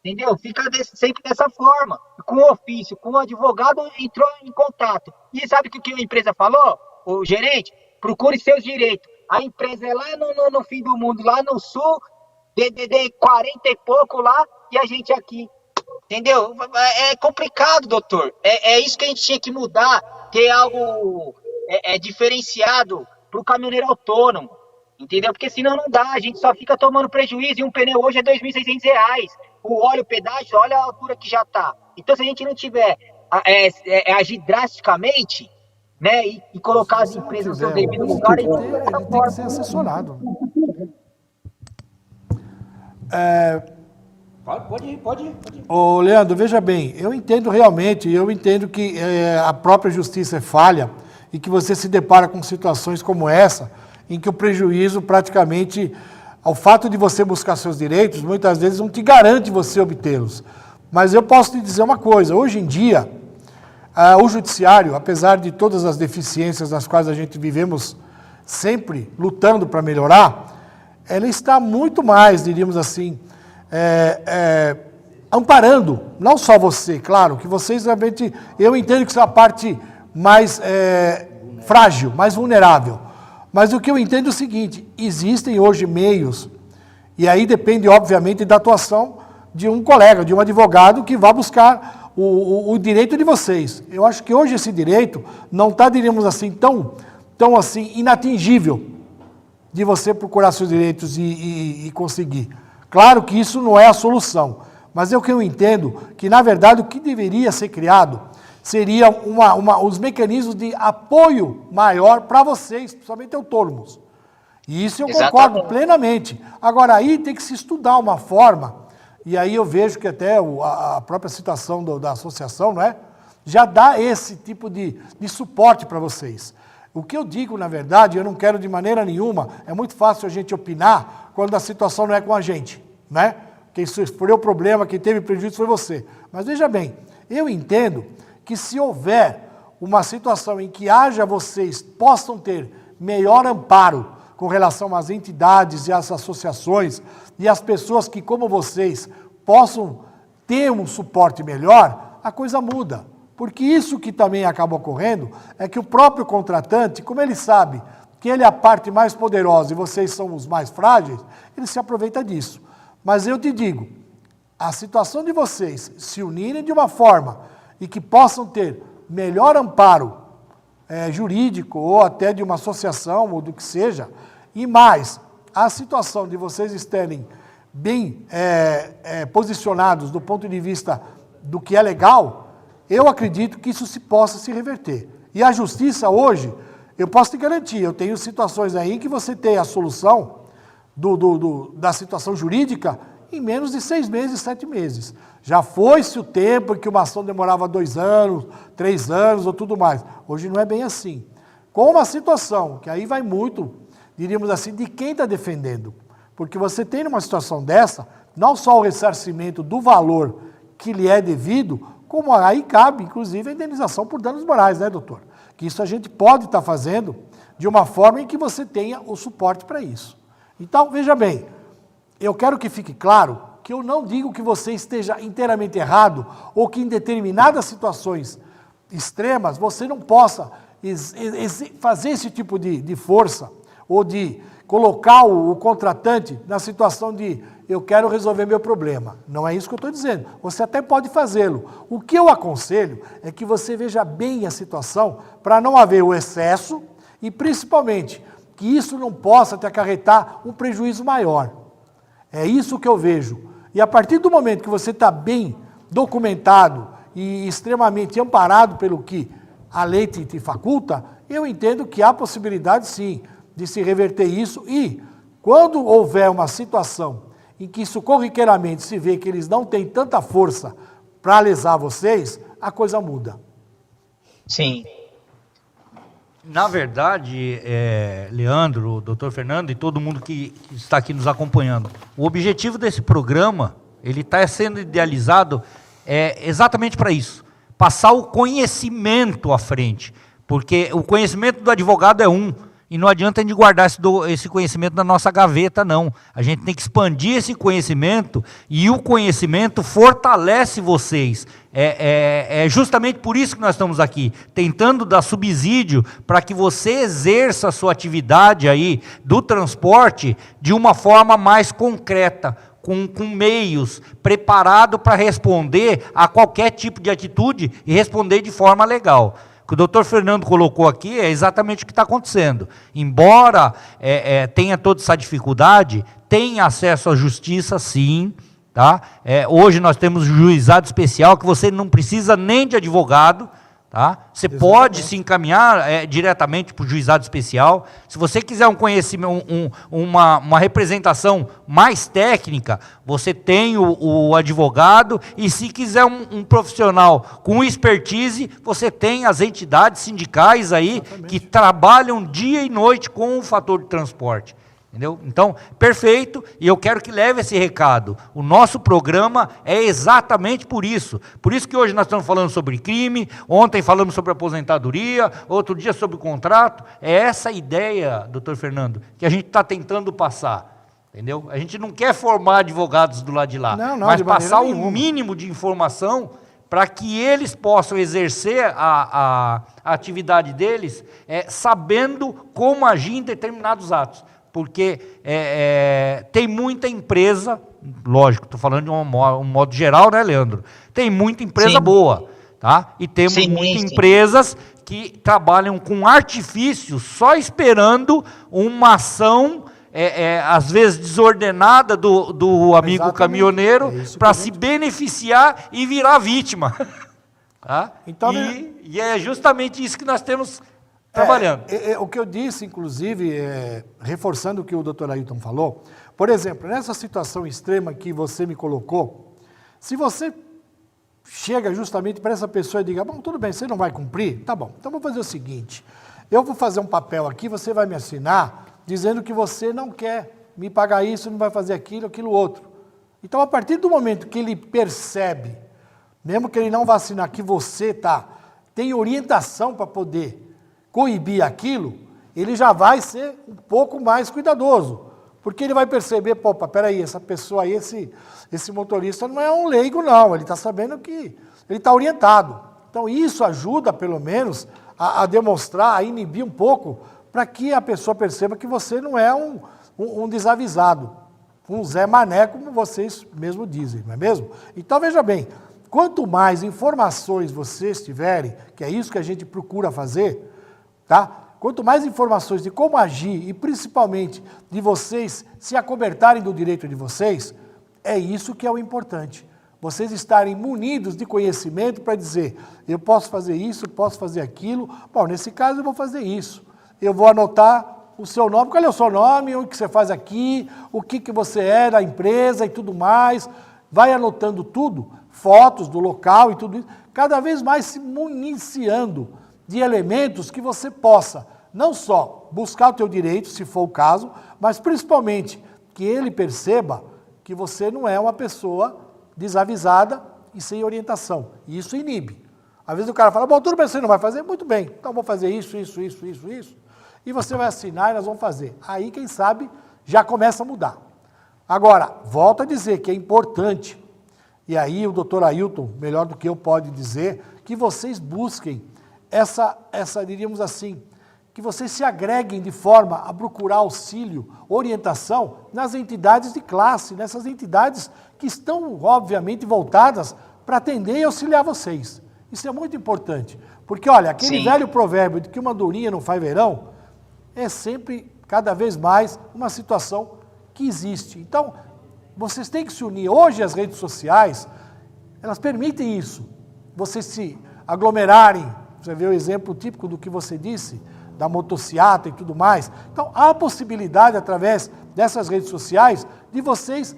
entendeu? Fica sempre dessa forma, com o ofício, com o advogado entrou em contato, e sabe o que a empresa falou? O gerente, procure seus direitos, a empresa é lá no fim do mundo, lá no sul, DDD 40 e pouco lá, e a gente aqui. Entendeu? É complicado, doutor. É isso que a gente tinha que mudar, ter algo diferenciado para o caminhoneiro autônomo. Entendeu? Porque senão não dá, a gente só fica tomando prejuízo e um pneu hoje é R$2.600. O óleo, o pedágio, olha a altura que já está. Então, se a gente não tiver agir drasticamente, né, e colocar as empresas no seu devido lugar, ele tem que ser assessorado. Pode ir. Ô, Leandro, veja bem, eu entendo que a própria justiça é falha e que você se depara com situações como essa, em que o prejuízo praticamente, ao fato de você buscar seus direitos, muitas vezes não te garante você obtê-los. Mas eu posso te dizer uma coisa, hoje em dia, o judiciário, apesar de todas as deficiências nas quais a gente vivemos sempre lutando para melhorar, ela está muito mais, diríamos assim, amparando, não só você, claro, que vocês realmente, eu entendo que isso é a parte mais frágil, mais vulnerável, mas o que eu entendo é o seguinte, existem hoje meios, e aí depende obviamente da atuação de um colega, de um advogado que vá buscar o direito de vocês. Eu acho que hoje esse direito não está, diríamos assim, tão assim, inatingível de você procurar seus direitos e conseguir. Claro que isso não é a solução, mas é o que eu entendo, que na verdade o que deveria ser criado seria os mecanismos de apoio maior para vocês, principalmente autônomos. E isso eu concordo plenamente. Agora aí tem que se estudar uma forma, e aí eu vejo que até a própria situação da associação, não é? já dá esse tipo de suporte para vocês. O que eu digo, na verdade, eu não quero de maneira nenhuma, é muito fácil a gente opinar quando a situação não é com a gente, né? Quem sofreu o problema, quem teve prejuízo foi você. Mas veja bem, eu entendo que se houver uma situação em que haja vocês possam ter melhor amparo com relação às entidades e às associações e às pessoas que, como vocês, possam ter um suporte melhor, a coisa muda. Porque isso que também acaba ocorrendo é que o próprio contratante, como ele sabe que ele é a parte mais poderosa e vocês são os mais frágeis, ele se aproveita disso. Mas eu te digo, a situação de vocês se unirem de uma forma e que possam ter melhor amparo jurídico ou até de uma associação ou do que seja, e mais a situação de vocês estarem bem posicionados do ponto de vista do que é legal, eu acredito que isso possa se reverter. E a justiça hoje, eu posso te garantir, eu tenho situações aí que você tem a solução da situação jurídica em menos de 6 meses, 7 meses. Já foi-se o tempo em que uma ação demorava 2 anos, 3 anos ou tudo mais. Hoje não é bem assim. Com uma situação, que aí vai muito, diríamos assim, de quem está defendendo. Porque você tem numa situação dessa, não só o ressarcimento do valor que lhe é devido, como aí cabe, inclusive, a indenização por danos morais, né, doutor? Que isso a gente pode estar fazendo de uma forma em que você tenha o suporte para isso. Então, veja bem, eu quero que fique claro que eu não digo que você esteja inteiramente errado ou que em determinadas situações extremas você não possa fazer esse tipo de força ou de colocar o contratante na situação de eu quero resolver meu problema. Não é isso que eu estou dizendo. Você até pode fazê-lo. O que eu aconselho é que você veja bem a situação para não haver o excesso e, principalmente, que isso não possa te acarretar um prejuízo maior. É isso que eu vejo. E a partir do momento que você está bem documentado e extremamente amparado pelo que a lei te faculta, eu entendo que há possibilidade, sim, de se reverter isso e, quando houver uma situação em que isso corriqueiramente se vê que eles não têm tanta força para lesar vocês, a coisa muda. Sim. Na verdade, Leandro, doutor Fernando e todo mundo que está aqui nos acompanhando, o objetivo desse programa, ele está sendo idealizado exatamente para isso, passar o conhecimento à frente, porque o conhecimento do advogado é e não adianta a gente guardar esse conhecimento na nossa gaveta, não. A gente tem que expandir esse conhecimento e o conhecimento fortalece vocês. É justamente por isso que nós estamos aqui, tentando dar subsídio para que você exerça a sua atividade aí do transporte de uma forma mais concreta, com meios preparados para responder a qualquer tipo de atitude e responder de forma legal. O que o doutor Fernando colocou aqui é exatamente o que está acontecendo. Embora tenha toda essa dificuldade, tem acesso à justiça, sim. Tá? Hoje nós temos juizado especial, que você não precisa nem de advogado. Tá? Você pode se encaminhar diretamente para o juizado especial. Se você quiser um conhecimento, uma representação mais técnica, você tem o advogado, e se quiser um profissional com expertise, você tem as entidades sindicais aí que trabalham dia e noite com o fator de transporte. Entendeu? Então, perfeito, e eu quero que leve esse recado. O nosso programa é exatamente por isso que hoje nós estamos falando sobre crime, ontem falamos sobre aposentadoria, outro dia sobre contrato. É essa ideia, doutor Fernando, que a gente está tentando passar. Entendeu? A gente não quer formar advogados do lado de lá, mas passar o mínimo de informação para que eles possam exercer a atividade deles, sabendo como agir em determinados atos. Porque tem muita empresa, lógico, estou falando de um modo geral, né, Leandro? Tem muita empresa boa, tá? E temos muitas empresas que trabalham com artifícios, só esperando uma ação, às vezes desordenada do amigo caminhoneiro, para se beneficiar e virar vítima. Tá? Então, e é justamente isso que nós temos trabalhando. O que eu disse, inclusive, reforçando o que o doutor Ailton falou, por exemplo, nessa situação extrema que você me colocou, se você chega justamente para essa pessoa e diga, bom, tudo bem, você não vai cumprir? Tá bom, então vou fazer o seguinte, eu vou fazer um papel aqui, você vai me assinar, dizendo que você não quer me pagar isso, não vai fazer aquilo, aquilo outro. Então, a partir do momento que ele percebe, mesmo que ele não vá assinar, que você tem orientação para poder coibir aquilo, ele já vai ser um pouco mais cuidadoso. Porque ele vai perceber, peraí, essa pessoa aí, esse motorista não é um leigo não, ele está sabendo que ele está orientado. Então isso ajuda, pelo menos, a demonstrar, a inibir um pouco, para que a pessoa perceba que você não é um desavisado, um Zé Mané, como vocês mesmo dizem, não é mesmo? Então veja bem, quanto mais informações vocês tiverem, que é isso que a gente procura fazer, tá? Quanto mais informações de como agir e principalmente de vocês se acobertarem do direito de vocês, é isso que é o importante. Vocês estarem munidos de conhecimento para dizer, eu posso fazer isso, posso fazer aquilo, bom, nesse caso eu vou fazer isso. Eu vou anotar o seu nome, qual é o seu nome, o que você faz aqui, o que você é da empresa e tudo mais. Vai anotando tudo, fotos do local e tudo isso, cada vez mais se municiando de elementos que você possa, não só buscar o teu direito, se for o caso, mas principalmente que ele perceba que você não é uma pessoa desavisada e sem orientação. E isso inibe. Às vezes o cara fala, bom, tudo bem, você não vai fazer? Muito bem, então vou fazer isso. E você vai assinar e nós vamos fazer. Aí, quem sabe, já começa a mudar. Agora, volto a dizer que é importante, e aí o doutor Ailton, melhor do que eu, pode dizer, que vocês busquem diríamos assim, que vocês se agreguem de forma a procurar auxílio, orientação nas entidades de classe, nessas entidades que estão, obviamente, voltadas para atender e auxiliar vocês. Isso é muito importante, porque, olha, aquele velho provérbio de que uma andorinha não faz verão, é sempre, cada vez mais, uma situação que existe. Então, vocês têm que se unir. Hoje, as redes sociais, elas permitem isso, vocês se aglomerarem. Você vê o exemplo típico do que você disse, da motociata e tudo mais. Então, há a possibilidade, através dessas redes sociais, de vocês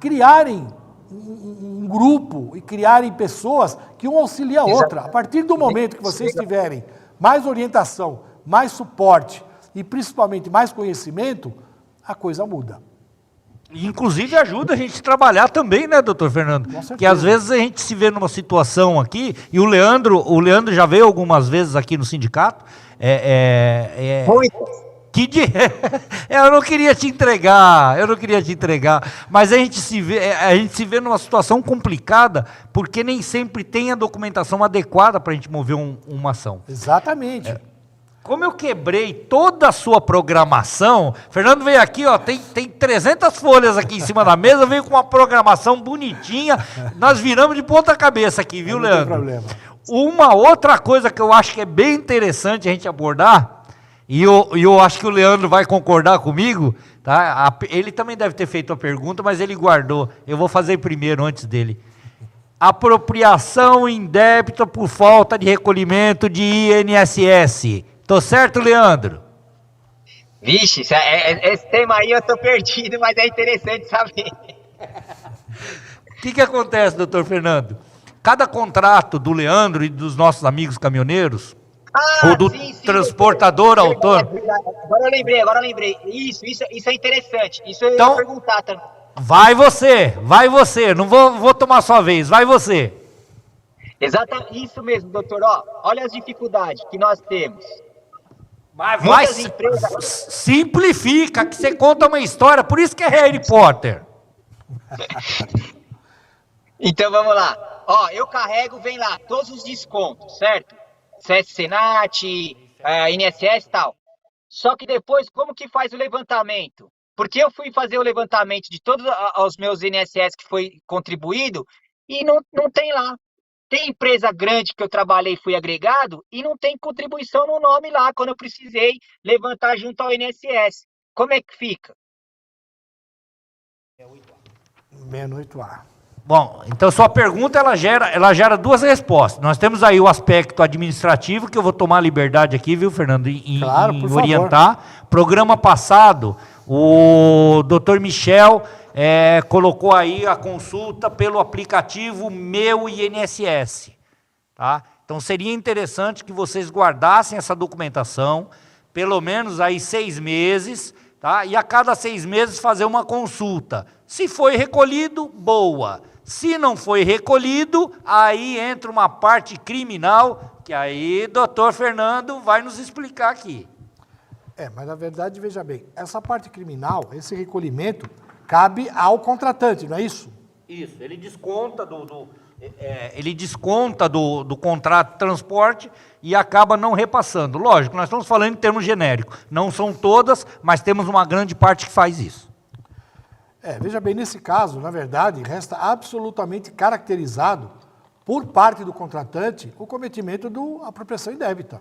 criarem um grupo e criarem pessoas que um auxilia a outra. A partir do momento que vocês tiverem mais orientação, mais suporte e principalmente mais conhecimento, a coisa muda. Inclusive ajuda a gente a trabalhar também, né, doutor Fernando? Que às vezes a gente se vê numa situação aqui, e o Leandro já veio algumas vezes aqui no sindicato. Eu não queria te entregar, mas a gente se vê numa situação complicada, porque nem sempre tem a documentação adequada para a gente mover uma ação. Exatamente. Como eu quebrei toda a sua programação, Fernando veio aqui, ó, tem 300 folhas aqui em cima da mesa, veio com uma programação bonitinha, nós viramos de ponta cabeça aqui, viu, Leandro? Não tem problema. Uma outra coisa que eu acho que é bem interessante a gente abordar, e eu acho que o Leandro vai concordar comigo, tá? Ele também deve ter feito a pergunta, mas ele guardou, eu vou fazer primeiro antes dele. Apropriação indébita por falta de recolhimento de INSS. Tô certo, Leandro? Vixe, esse tema aí eu tô perdido, mas é interessante saber. O que acontece, doutor Fernando? Cada contrato do Leandro e dos nossos amigos caminhoneiros, ou do transportador autônomo... Agora eu lembrei. Isso é interessante. Isso eu então, ia perguntar também. Vai você. Não vou tomar sua vez, vai você. Exatamente, isso mesmo, doutor. Olha as dificuldades que nós temos. Mas simplifica, que você conta uma história, por isso que é Harry Potter. Então vamos lá. Eu carrego, vem lá, todos os descontos, certo? CS Senat, INSS e tal. Só que depois, como que faz o levantamento? Porque eu fui fazer o levantamento de todos os meus INSS que foi contribuído e não tem lá. Tem empresa grande que eu trabalhei e fui agregado e não tem contribuição no nome lá, quando eu precisei levantar junto ao INSS. Como é que fica? 68A. Bom, então sua pergunta ela gera duas respostas. Nós temos aí o aspecto administrativo, que eu vou tomar liberdade aqui, viu, Fernando, Claro, em por orientar. favor. Programa passado, O Dr. Michel colocou aí a consulta pelo aplicativo Meu INSS. Tá? Então, seria interessante que vocês guardassem essa documentação, pelo menos aí 6 meses, tá? E a cada 6 meses fazer uma consulta. Se foi recolhido, boa. Se não foi recolhido, aí entra uma parte criminal, que aí o doutor Fernando vai nos explicar aqui. Mas na verdade, veja bem, essa parte criminal, esse recolhimento, cabe ao contratante, não é isso? Isso, ele desconta do contrato de transporte e acaba não repassando. Lógico, nós estamos falando em termos genéricos, não são todas, mas temos uma grande parte que faz isso. Veja bem, nesse caso, na verdade, resta absolutamente caracterizado, por parte do contratante, o cometimento da apropriação indébita.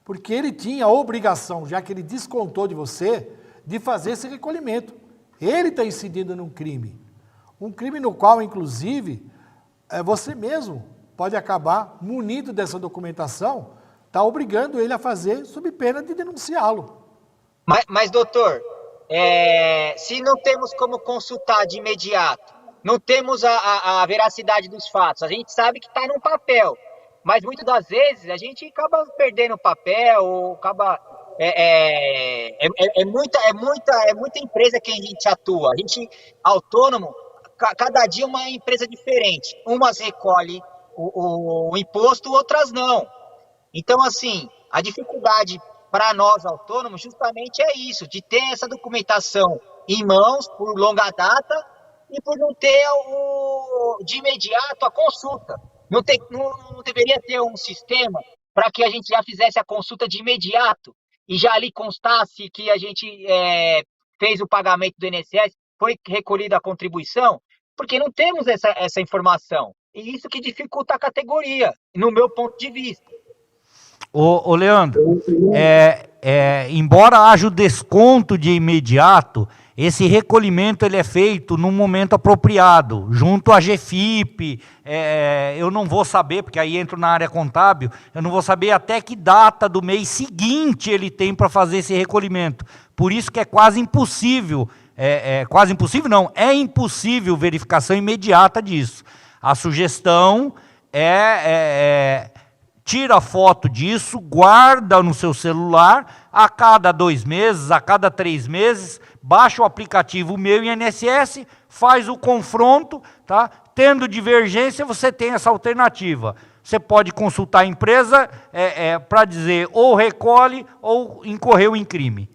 Porque ele tinha a obrigação, já que ele descontou de você, de fazer esse recolhimento. Ele está incidindo num crime. Um crime no qual, inclusive, você mesmo pode acabar munido dessa documentação, está obrigando ele a fazer sob pena de denunciá-lo. Mas doutor, se não temos como consultar de imediato, não temos a veracidade dos fatos, a gente sabe que está no papel, mas muitas das vezes a gente acaba perdendo o papel, ou acaba... muita empresa que a gente atua. A gente, autônomo, cada dia uma empresa diferente. Umas recolhe o imposto, outras não. Então, assim, a dificuldade para nós autônomos justamente é isso, de ter essa documentação em mãos por longa data e por não ter de imediato a consulta. Não deveria ter um sistema para que a gente já fizesse a consulta de imediato e já ali constasse que a gente fez o pagamento do INSS, foi recolhida a contribuição, porque não temos essa informação. E isso que dificulta a categoria, no meu ponto de vista. Ô Leandro, embora haja o desconto de imediato, esse recolhimento ele é feito num momento apropriado, junto à GFIP, eu não vou saber, porque aí entro na área contábil, eu não vou saber até que data do mês seguinte ele tem para fazer esse recolhimento. Por isso que é quase impossível, quase impossível não, é impossível verificação imediata disso. A sugestão tira a foto disso, guarda no seu celular, a cada 2 meses, a cada 3 meses, baixa o aplicativo Meu INSS, faz o confronto, tá? Tendo divergência, você tem essa alternativa. Você pode consultar a empresa para dizer ou recolhe ou incorreu em crime.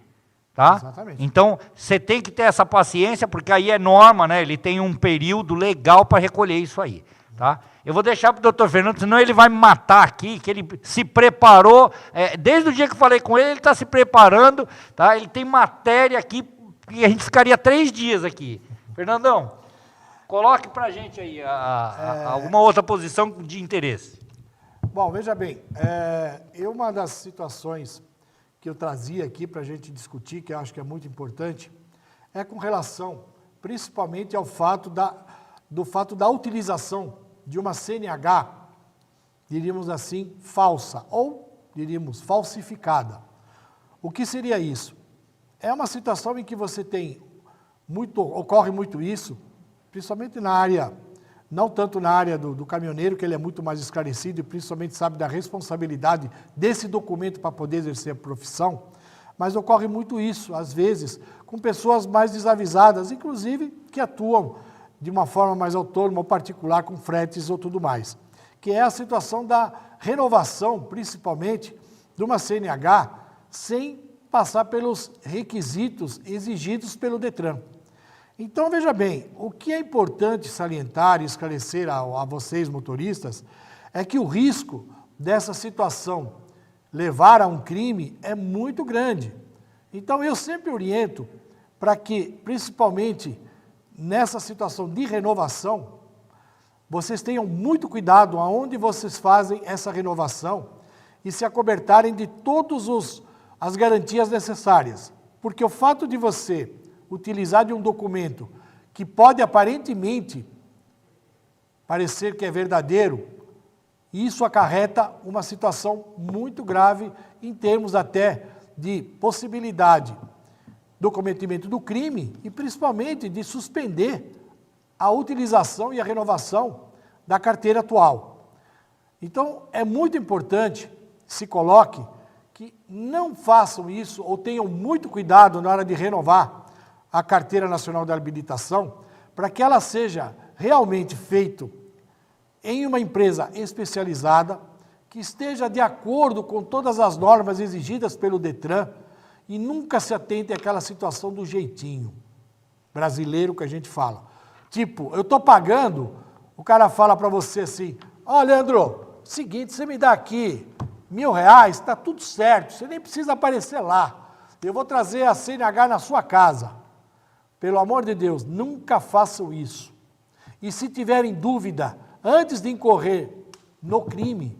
Tá? Exatamente. Então, você tem que ter essa paciência, porque aí é norma, né? Ele tem um período legal para recolher isso aí. Tá? Eu vou deixar para o doutor Fernando, senão ele vai me matar aqui, que ele se preparou, desde o dia que eu falei com ele, ele está se preparando, tá? Ele tem matéria aqui, e a gente ficaria 3 dias aqui. Fernandão, coloque para a gente aí alguma outra posição de interesse. Bom, veja bem, uma das situações que eu trazia aqui para a gente discutir, que eu acho que é muito importante, é com relação, principalmente ao fato da utilização de uma CNH, diríamos assim, falsa, ou diríamos falsificada. O que seria isso? É uma situação em que você ocorre muito isso, principalmente na área, não tanto na área do caminhoneiro, que ele é muito mais esclarecido e principalmente sabe da responsabilidade desse documento para poder exercer a profissão, mas ocorre muito isso, às vezes, com pessoas mais desavisadas, inclusive que atuam de uma forma mais autônoma ou particular, com fretes ou tudo mais, que é a situação da renovação, principalmente, de uma CNH, sem passar pelos requisitos exigidos pelo DETRAN. Então, veja bem, o que é importante salientar e esclarecer a vocês, motoristas, é que o risco dessa situação levar a um crime é muito grande. Então, eu sempre oriento para que, principalmente, nessa situação de renovação, vocês tenham muito cuidado aonde vocês fazem essa renovação e se acobertarem de todas as garantias necessárias. Porque o fato de você utilizar de um documento que pode aparentemente parecer que é verdadeiro, isso acarreta uma situação muito grave em termos até de possibilidade do cometimento do crime e principalmente de suspender a utilização e a renovação da carteira atual. Então, é muito importante que se coloque que não façam isso ou tenham muito cuidado na hora de renovar a Carteira Nacional de Habilitação, para que ela seja realmente feita em uma empresa especializada, que esteja de acordo com todas as normas exigidas pelo Detran e nunca se atente àquela situação do jeitinho brasileiro que a gente fala. Tipo, eu estou pagando, o cara fala para você assim, ó, Leandro, seguinte, você me dá aqui R$1.000, está tudo certo, você nem precisa aparecer lá. Eu vou trazer a CNH na sua casa. Pelo amor de Deus, nunca façam isso. E se tiverem dúvida, antes de incorrer no crime,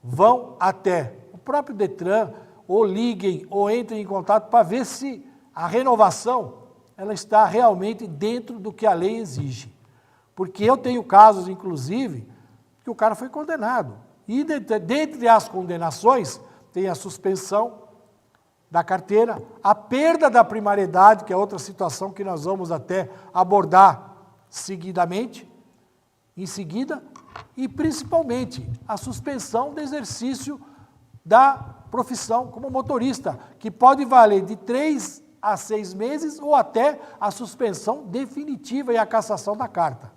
vão até o próprio Detran, ou liguem, ou entrem em contato para ver se a renovação ela está realmente dentro do que a lei exige. Porque eu tenho casos, inclusive, que o cara foi condenado. E dentre as condenações, tem a suspensão da carteira, a perda da primariedade, que é outra situação que nós vamos até abordar seguidamente, em seguida, e principalmente a suspensão do exercício da profissão como motorista, que pode valer de 3 a 6 meses ou até a suspensão definitiva e a cassação da carta.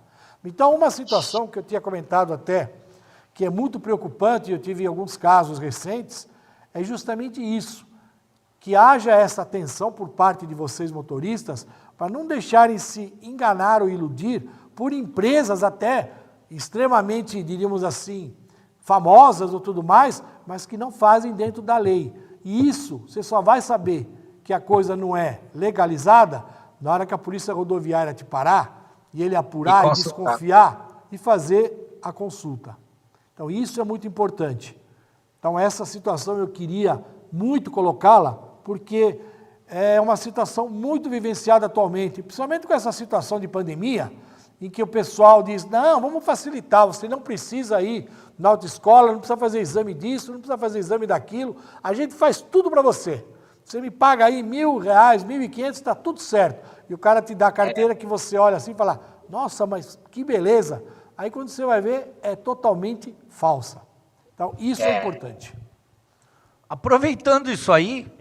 Então, uma situação que eu tinha comentado até, que é muito preocupante, eu tive alguns casos recentes, é justamente isso, que haja essa atenção por parte de vocês motoristas, para não deixarem se enganar ou iludir por empresas até extremamente, diríamos assim, famosas ou tudo mais, mas que não fazem dentro da lei. E isso, você só vai saber que a coisa não é legalizada na hora que a polícia rodoviária te parar e ele apurar e desconfiar e fazer a consulta. Então, isso é muito importante. Então, essa situação eu queria muito colocá-la, porque é uma situação muito vivenciada atualmente, principalmente com essa situação de pandemia, em que o pessoal diz, não, vamos facilitar, você não precisa ir na autoescola, não precisa fazer exame disso, não precisa fazer exame daquilo, a gente faz tudo para você. Você me paga aí R$1.000, R$1.500, está tudo certo. E o cara te dá a carteira que você olha assim e fala, nossa, mas que beleza. Aí quando você vai ver, é totalmente falsa. Então, isso é importante. Aproveitando isso aí,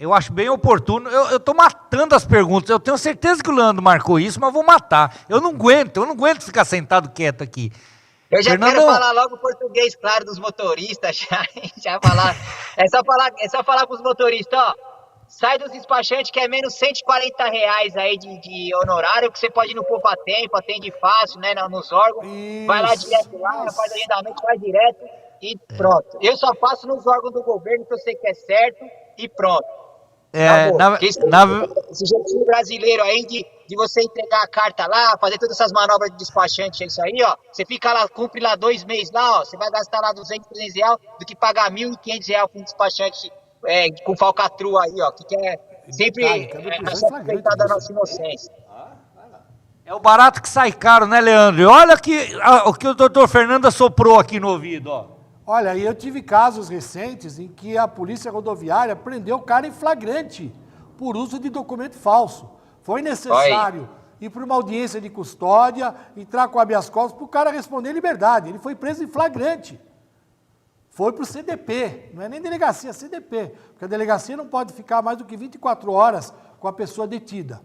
eu acho bem oportuno, eu estou matando as perguntas, eu tenho certeza que o Leandro marcou isso, mas vou matar. Eu não aguento ficar sentado quieto aqui. Eu já Fernando, quero falar logo o português, claro, dos motoristas, já falar. É só falar para os motoristas, ó, sai dos despachantes que é menos R$140 aí de honorário, que você pode ir no Poupa Tempo, atende fácil, né, nos órgãos, vai lá direto lá, faz agendamento, vai direto e pronto. Eu só faço nos órgãos do governo que eu sei que é certo e pronto. Esse jeitinho brasileiro aí de você entregar a carta lá, fazer todas essas manobras de despachante, é isso aí, ó. Você fica lá, cumpre lá 2 meses lá, ó. Você vai gastar lá 200, 300 reais do que pagar R$1.500 com um despachante com falcatrua aí, ó. Que quer sempre aproveitar da nossa inocência. É o barato que sai caro, né, Leandro? E olha o que o doutor Fernando assoprou aqui no ouvido, ó. Olha, eu tive casos recentes em que a polícia rodoviária prendeu o cara em flagrante por uso de documento falso. Foi necessário ir para uma audiência de custódia, entrar com habeas corpus para o cara responder em liberdade. Ele foi preso em flagrante. Foi para o CDP, não é nem delegacia, é CDP, porque a delegacia não pode ficar mais do que 24 horas com a pessoa detida.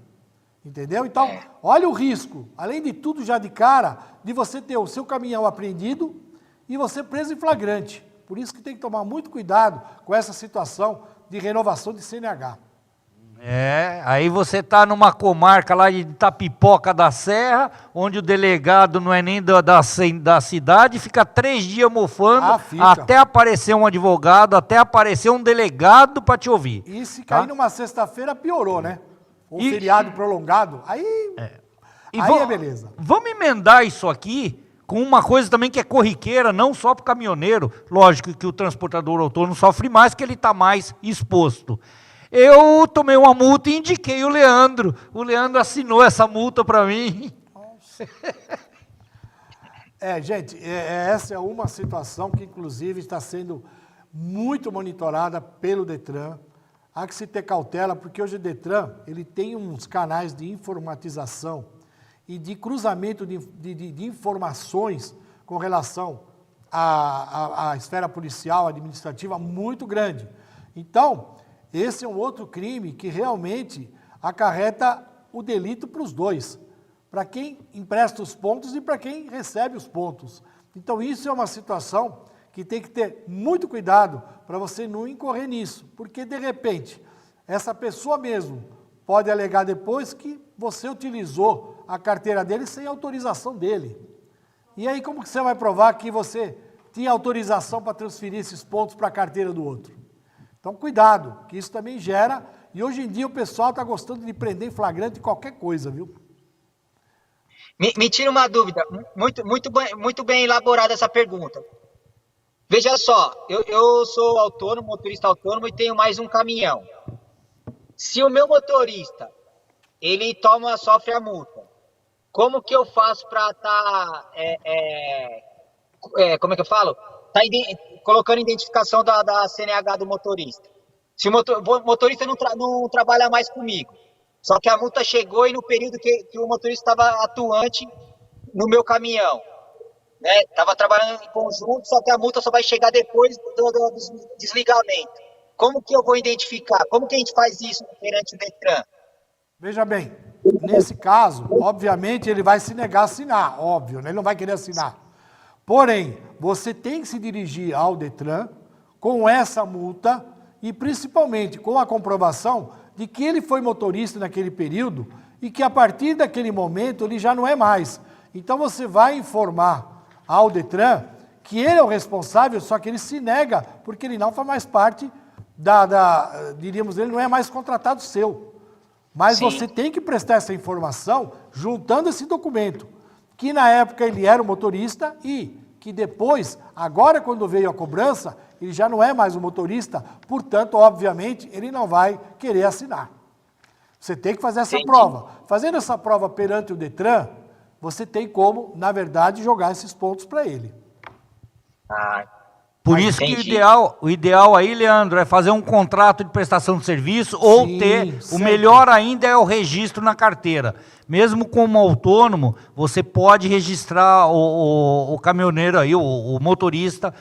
Entendeu? Então, olha o risco, além de tudo já de cara, de você ter o seu caminhão apreendido e você preso em flagrante. Por isso que tem que tomar muito cuidado com essa situação de renovação de CNH. Aí você está numa comarca lá de Itapipoca da Serra, onde o delegado não é nem da cidade, fica 3 dias mofando, até aparecer um advogado, até aparecer um delegado para te ouvir. E se cair numa sexta-feira, piorou, né? Um feriado prolongado, aí é beleza. Vamos emendar isso aqui com uma coisa também que é corriqueira, não só para o caminhoneiro, lógico que o transportador autônomo sofre mais, que ele está mais exposto. Eu tomei uma multa e indiquei o Leandro assinou essa multa para mim. Gente, essa é uma situação que inclusive está sendo muito monitorada pelo Detran. há que se ter cautela, porque hoje o Detran ele tem uns canais de informatização e de cruzamento de informações com relação à esfera policial, administrativa, muito grande. Então, esse é um outro crime que realmente acarreta o delito para os dois, para quem empresta os pontos e para quem recebe os pontos. Então, isso é uma situação que tem que ter muito cuidado para você não incorrer nisso, porque, de repente, essa pessoa mesmo pode alegar depois que você utilizou a carteira dele sem autorização dele. E aí, como que você vai provar que você tinha autorização para transferir esses pontos para a carteira do outro? Então, cuidado, que isso também gera, e hoje em dia o pessoal está gostando de prender em flagrante qualquer coisa, viu? Me tira uma dúvida, muito bem elaborada essa pergunta. Veja só, eu sou autônomo, motorista autônomo e tenho mais um caminhão. Se o meu motorista, ele sofre a multa, como que eu faço para como é que eu falo? Colocando identificação da CNH do motorista. Se o motorista não trabalha mais comigo, só que a multa chegou e no período que o motorista estava atuante no meu caminhão, né? Estava trabalhando em conjunto, só que a multa só vai chegar depois do desligamento. Como que eu vou identificar? Como que a gente faz isso perante o Detran? Veja bem, nesse caso, obviamente, ele vai se negar a assinar, óbvio, né? Ele não vai querer assinar. Porém, você tem que se dirigir ao Detran com essa multa e principalmente com a comprovação de que ele foi motorista naquele período e que a partir daquele momento ele já não é mais. Então você vai informar ao Detran que ele é o responsável, só que ele se nega porque ele não faz mais parte diríamos, ele não é mais contratado seu. Mas Sim. Você tem que prestar essa informação juntando esse documento, que na época ele era o motorista e que depois, agora quando veio a cobrança, ele já não é mais o motorista, portanto, obviamente, ele não vai querer assinar. Você tem que fazer essa Entendi. prova. Fazendo essa prova perante o Detran, você tem como, na verdade, jogar esses pontos para ele. Por isso que entendi. o ideal aí, Leandro, é fazer um contrato de prestação de serviço ou Sim, ter, o sempre. melhor ainda é o registro na carteira. Mesmo como autônomo, você pode registrar o caminhoneiro aí, o motorista,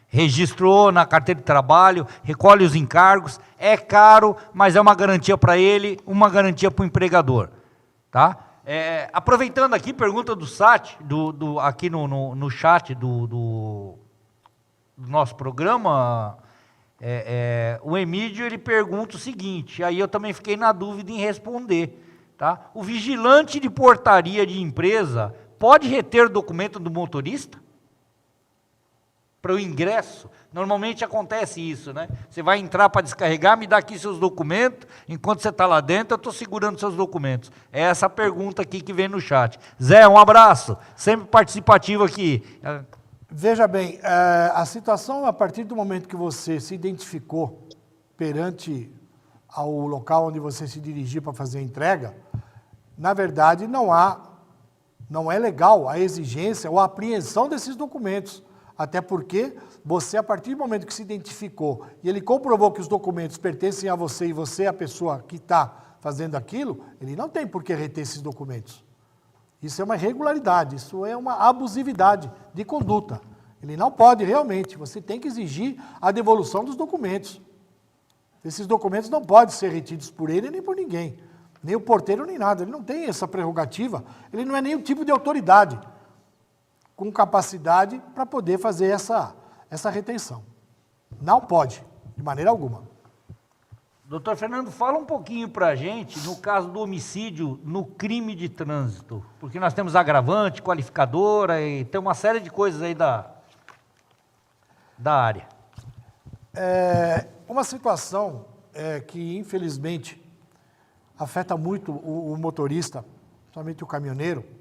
registrou na carteira de trabalho, recolhe os encargos, é caro, mas é uma garantia para ele, uma garantia para o empregador, tá? Aproveitando aqui, pergunta do SAT, aqui no chat do nosso programa, o Emílio, ele pergunta o seguinte, aí eu também fiquei na dúvida em responder, tá? O vigilante de portaria de empresa pode reter o documento do motorista? Para o ingresso? Normalmente acontece isso, né? Você vai entrar para descarregar, me dá aqui seus documentos, enquanto você está lá dentro, eu estou segurando seus documentos. É essa pergunta aqui que vem no chat. Zé, um abraço, sempre participativo aqui. Veja bem, a situação, a partir do momento que você se identificou perante ao local onde você se dirigiu para fazer a entrega, na verdade não é legal a exigência ou a apreensão desses documentos. Até porque você, a partir do momento que se identificou e ele comprovou que os documentos pertencem a você e você é a pessoa que está fazendo aquilo, ele não tem por que reter esses documentos. Isso é uma irregularidade, isso é uma abusividade de conduta. Ele não pode realmente, você tem que exigir a devolução dos documentos. Esses documentos não podem ser retidos por ele nem por ninguém, nem o porteiro nem nada, ele não tem essa prerrogativa, ele não é nenhum tipo de autoridade com capacidade para poder fazer essa retenção. Não pode, de maneira alguma. Doutor Fernando, fala um pouquinho para a gente, no caso do homicídio, no crime de trânsito, porque nós temos agravante, qualificadora, e tem uma série de coisas aí da área. Uma situação que, infelizmente, afeta muito o motorista, somente o caminhoneiro,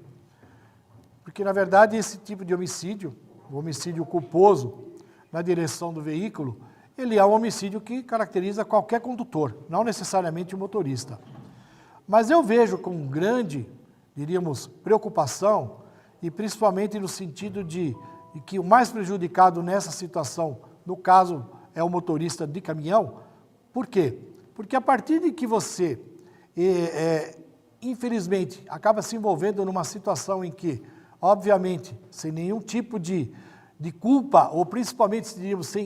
porque, na verdade, esse tipo de homicídio, o homicídio culposo na direção do veículo, ele é um homicídio que caracteriza qualquer condutor, não necessariamente o motorista. Mas eu vejo com grande, diríamos, preocupação, e principalmente no sentido de que o mais prejudicado nessa situação, no caso, é o motorista de caminhão, Por quê? Porque a partir de que você, infelizmente, acaba se envolvendo numa situação em que, obviamente, sem nenhum tipo de culpa, ou principalmente,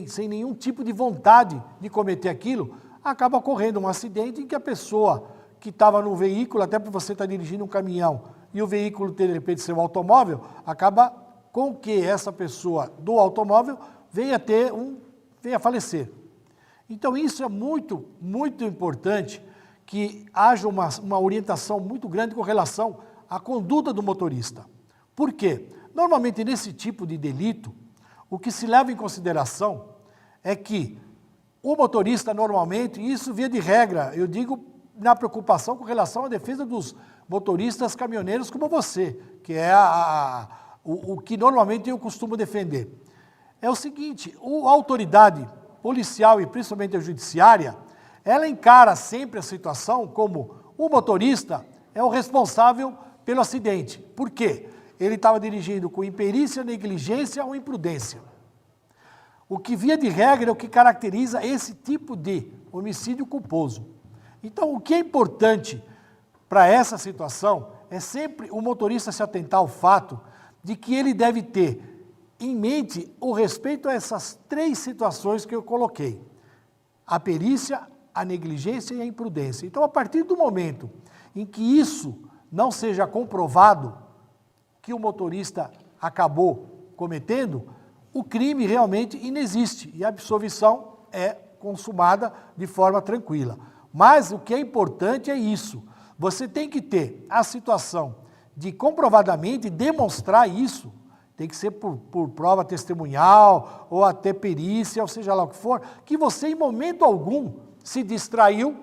sem nenhum tipo de vontade de cometer aquilo, acaba ocorrendo um acidente em que a pessoa que estava no veículo, até porque você está dirigindo um caminhão, e o veículo, de repente, ser um automóvel, acaba com que essa pessoa do automóvel venha a falecer. Então, isso é muito, muito importante, que haja uma orientação muito grande com relação à conduta do motorista. Por quê? Normalmente, nesse tipo de delito, o que se leva em consideração é que o motorista, normalmente, e isso via de regra, eu digo na preocupação com relação à defesa dos motoristas caminhoneiros como você, que é o que normalmente eu costumo defender. É o seguinte, a autoridade policial e principalmente a judiciária, ela encara sempre a situação como o motorista é o responsável pelo acidente. Por quê? Ele estava dirigindo com imperícia, negligência ou imprudência. O que, via de regra, é o que caracteriza esse tipo de homicídio culposo. Então, o que é importante para essa situação é sempre o motorista se atentar ao fato de que ele deve ter em mente o respeito a essas 3 situações que eu coloquei. A perícia, a negligência e a imprudência. Então, a partir do momento em que isso não seja comprovado, que o motorista acabou cometendo, o crime realmente inexiste e a absolvição é consumada de forma tranquila. Mas o que é importante é isso. Você tem que ter a situação de comprovadamente demonstrar isso, tem que ser por prova testemunhal ou até perícia, ou seja lá o que for, que você em momento algum se distraiu,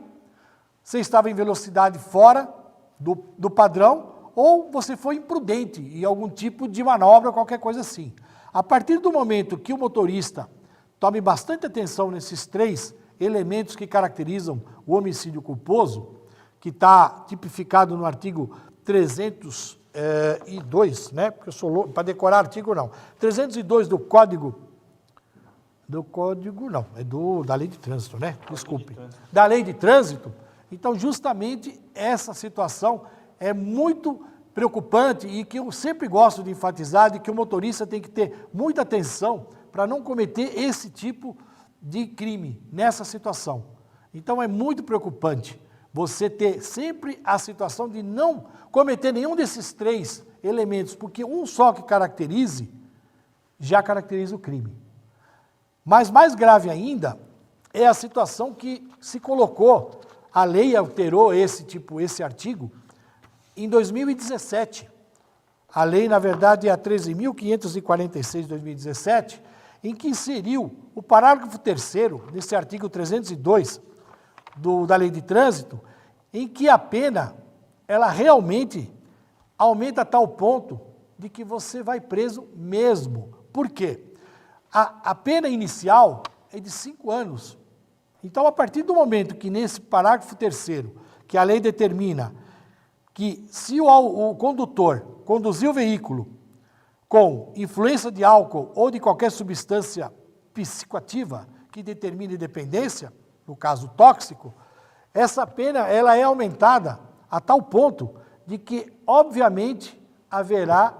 você estava em velocidade fora do padrão, ou você foi imprudente em algum tipo de manobra, qualquer coisa assim. A partir do momento que o motorista tome bastante atenção nesses 3 elementos que caracterizam o homicídio culposo, que está tipificado no artigo 302, né? Porque eu sou louco, para decorar artigo não. 302 do Código não, é da Lei de Trânsito, né? Desculpe. Da Lei de Trânsito. Então, justamente essa situação é muito preocupante e que eu sempre gosto de enfatizar de que o motorista tem que ter muita atenção para não cometer esse tipo de crime nessa situação. Então, é muito preocupante você ter sempre a situação de não cometer nenhum desses 3 elementos, porque um só que caracterize, já caracteriza o crime. Mas mais grave ainda é a situação que se colocou, a lei alterou esse artigo em 2017. A lei, na verdade, é a 13.546 de 2017, em que inseriu o parágrafo 3º, nesse artigo 302 da Lei de Trânsito, em que a pena, ela realmente aumenta a tal ponto de que você vai preso mesmo. Por quê? A pena inicial é de 5 anos. Então, a partir do momento que nesse parágrafo 3º, que a lei determina que se o condutor conduzir o veículo com influência de álcool ou de qualquer substância psicoativa que determine dependência, no caso tóxico, essa pena ela é aumentada a tal ponto de que, obviamente, haverá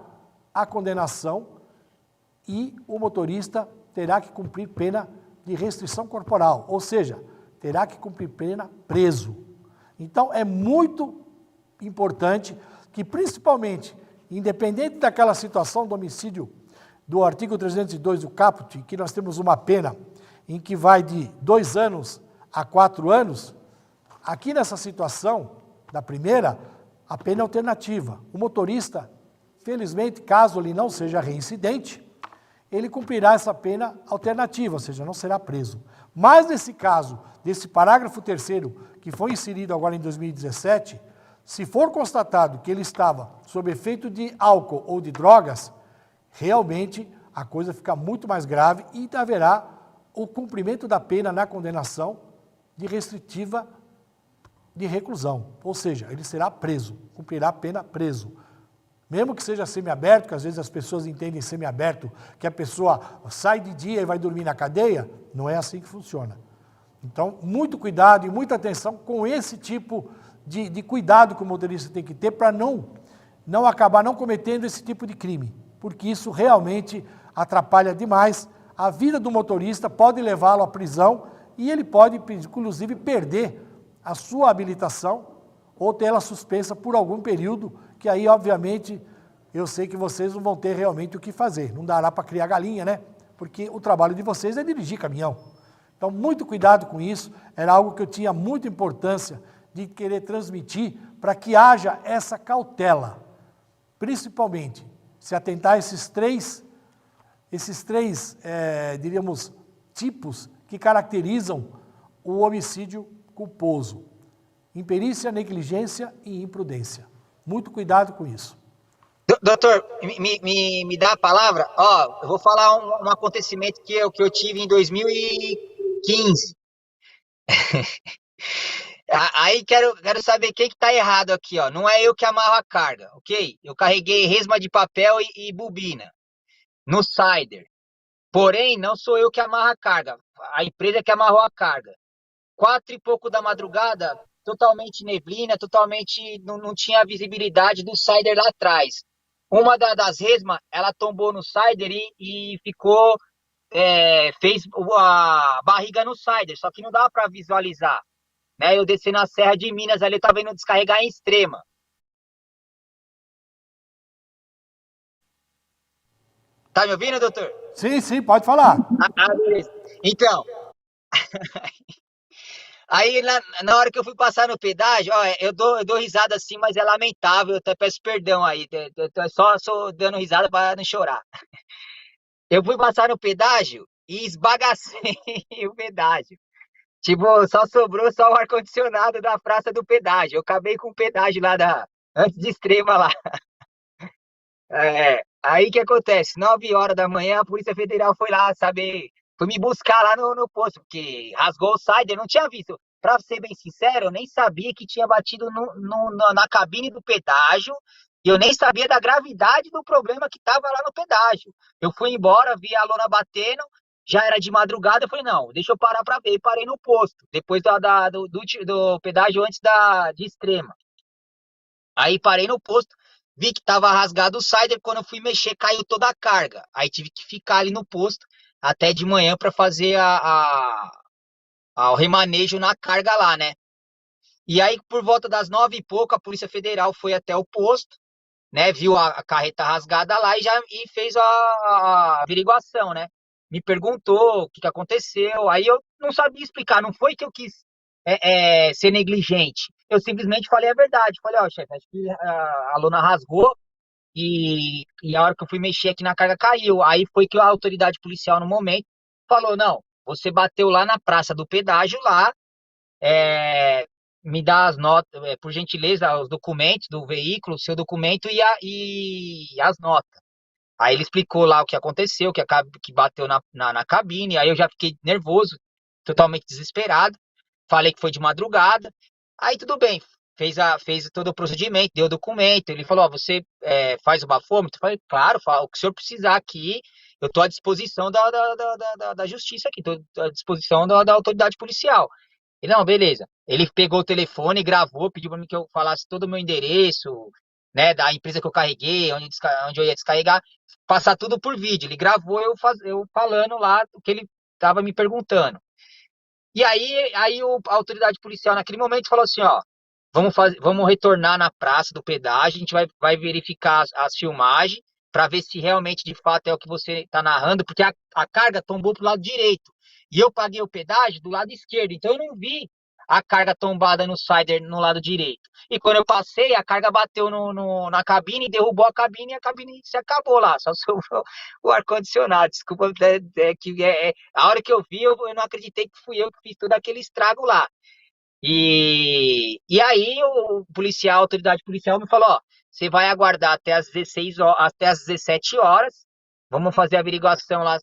a condenação e o motorista terá que cumprir pena de restrição corporal, ou seja, terá que cumprir pena preso. Então, é muito importante que, principalmente, independente daquela situação do homicídio do artigo 302 do caput, que nós temos uma pena em que vai de 2 anos a 4 anos, aqui nessa situação, da primeira, a pena é alternativa. O motorista, felizmente, caso ele não seja reincidente, ele cumprirá essa pena alternativa, ou seja, não será preso. Mas nesse caso, desse parágrafo 3º, que foi inserido agora em 2017, se for constatado que ele estava sob efeito de álcool ou de drogas, realmente a coisa fica muito mais grave e haverá o cumprimento da pena na condenação de restritiva de reclusão. Ou seja, ele será preso, cumprirá a pena preso. Mesmo que seja semiaberto, que às vezes as pessoas entendem semiaberto, que a pessoa sai de dia e vai dormir na cadeia, não é assim que funciona. Então, muito cuidado e muita atenção com esse tipo de cuidado que o motorista tem que ter para não acabar não cometendo esse tipo de crime, porque isso realmente atrapalha demais a vida do motorista, pode levá-lo à prisão e ele pode, inclusive, perder a sua habilitação ou tê-la suspensa por algum período, que aí, obviamente, eu sei que vocês não vão ter realmente o que fazer. Não dará para criar galinha, né? Porque o trabalho de vocês é dirigir caminhão. Então, muito cuidado com isso. Era algo que eu tinha muita importância de querer transmitir para que haja essa cautela. Principalmente, se atentar a esses três diríamos, tipos que caracterizam o homicídio culposo. Imperícia, negligência e imprudência. Muito cuidado com isso. Doutor, me dá a palavra? Ó, eu vou falar um acontecimento que eu tive em 2015. Aí quero saber quem que tá errado aqui, ó. Não é eu que amarro a carga, ok? Eu carreguei resma de papel e bobina no Sider. Porém, não sou eu que amarro a carga. A empresa que amarrou a carga. 4 e pouco da madrugada, totalmente neblina, totalmente não tinha visibilidade do Sider lá atrás. Uma das resmas, ela tombou no Sider e ficou, fez a barriga no Sider, só que não dava para visualizar. Né? Eu desci na Serra de Minas, ali eu tava indo descarregar em Extrema. Tá me ouvindo, doutor? Sim, pode falar. Beleza. Então, aí na hora que eu fui passar no pedágio, ó, eu dou risada assim, mas é lamentável, eu até peço perdão aí, eu só dando risada para não chorar. Eu fui passar no pedágio e esbagacei o pedágio. Tipo, só sobrou só o ar-condicionado da praça do pedágio. Eu acabei com o pedágio lá antes de Extrema lá. Aí que acontece? 9 horas da manhã, a Polícia Federal foi lá saber, foi me buscar lá no posto, porque rasgou o Sider, não tinha visto. Pra ser bem sincero, eu nem sabia que tinha batido na cabine do pedágio, e eu nem sabia da gravidade do problema que tava lá no pedágio. Eu fui embora, vi a lona batendo, já era de madrugada, eu falei, não, deixa eu parar pra ver, e parei no posto, depois do pedágio antes de Extrema. Aí parei no posto, vi que tava rasgado o Sider, quando eu fui mexer caiu toda a carga. Aí tive que ficar ali no posto até de manhã para fazer o remanejo na carga lá, né? E aí por volta das 9 e pouco a Polícia Federal foi até o posto, né? Viu a carreta rasgada lá e fez a averiguação, né? Me perguntou o que aconteceu. Aí eu não sabia explicar, não foi que eu quis ser negligente. Eu simplesmente falei a verdade. Falei, ó, chefe, acho que a lona rasgou e a hora que eu fui mexer aqui na carga caiu. Aí foi que a autoridade policial no momento falou, não, você bateu lá na praça do pedágio lá, é, me dá as notas, por gentileza, os documentos do veículo, seu documento e as notas. Aí ele explicou lá o que aconteceu, que bateu na cabine, aí eu já fiquei nervoso, totalmente desesperado. Falei que foi de madrugada. Aí tudo bem, fez todo o procedimento, deu o documento. Ele falou: ó, você faz o bafômetro? Eu falei: claro, o que o senhor precisar aqui, eu estou à disposição da justiça aqui, estou à disposição da autoridade policial. Ele: não, beleza. Ele pegou o telefone, gravou, pediu para mim que eu falasse todo o meu endereço, né, da empresa que eu carreguei, onde eu ia descarregar, passar tudo por vídeo. Ele gravou eu falando lá o que ele estava me perguntando. E aí a autoridade policial naquele momento falou assim, ó, vamos retornar na praça do pedágio, a gente vai verificar as filmagens para ver se realmente de fato é o que você está narrando, porque a carga tombou pro lado direito. E eu paguei o pedágio do lado esquerdo, então eu não vi a carga tombada no Sider no lado direito. E quando eu passei, a carga bateu na cabine, derrubou a cabine e a cabine se acabou lá, só sobrou o ar-condicionado. Desculpa, a hora que eu vi, eu não acreditei que fui eu que fiz todo aquele estrago lá. E aí a autoridade policial me falou, ó, você vai aguardar até as 16 horas, até as 17 horas, vamos fazer a averiguação lá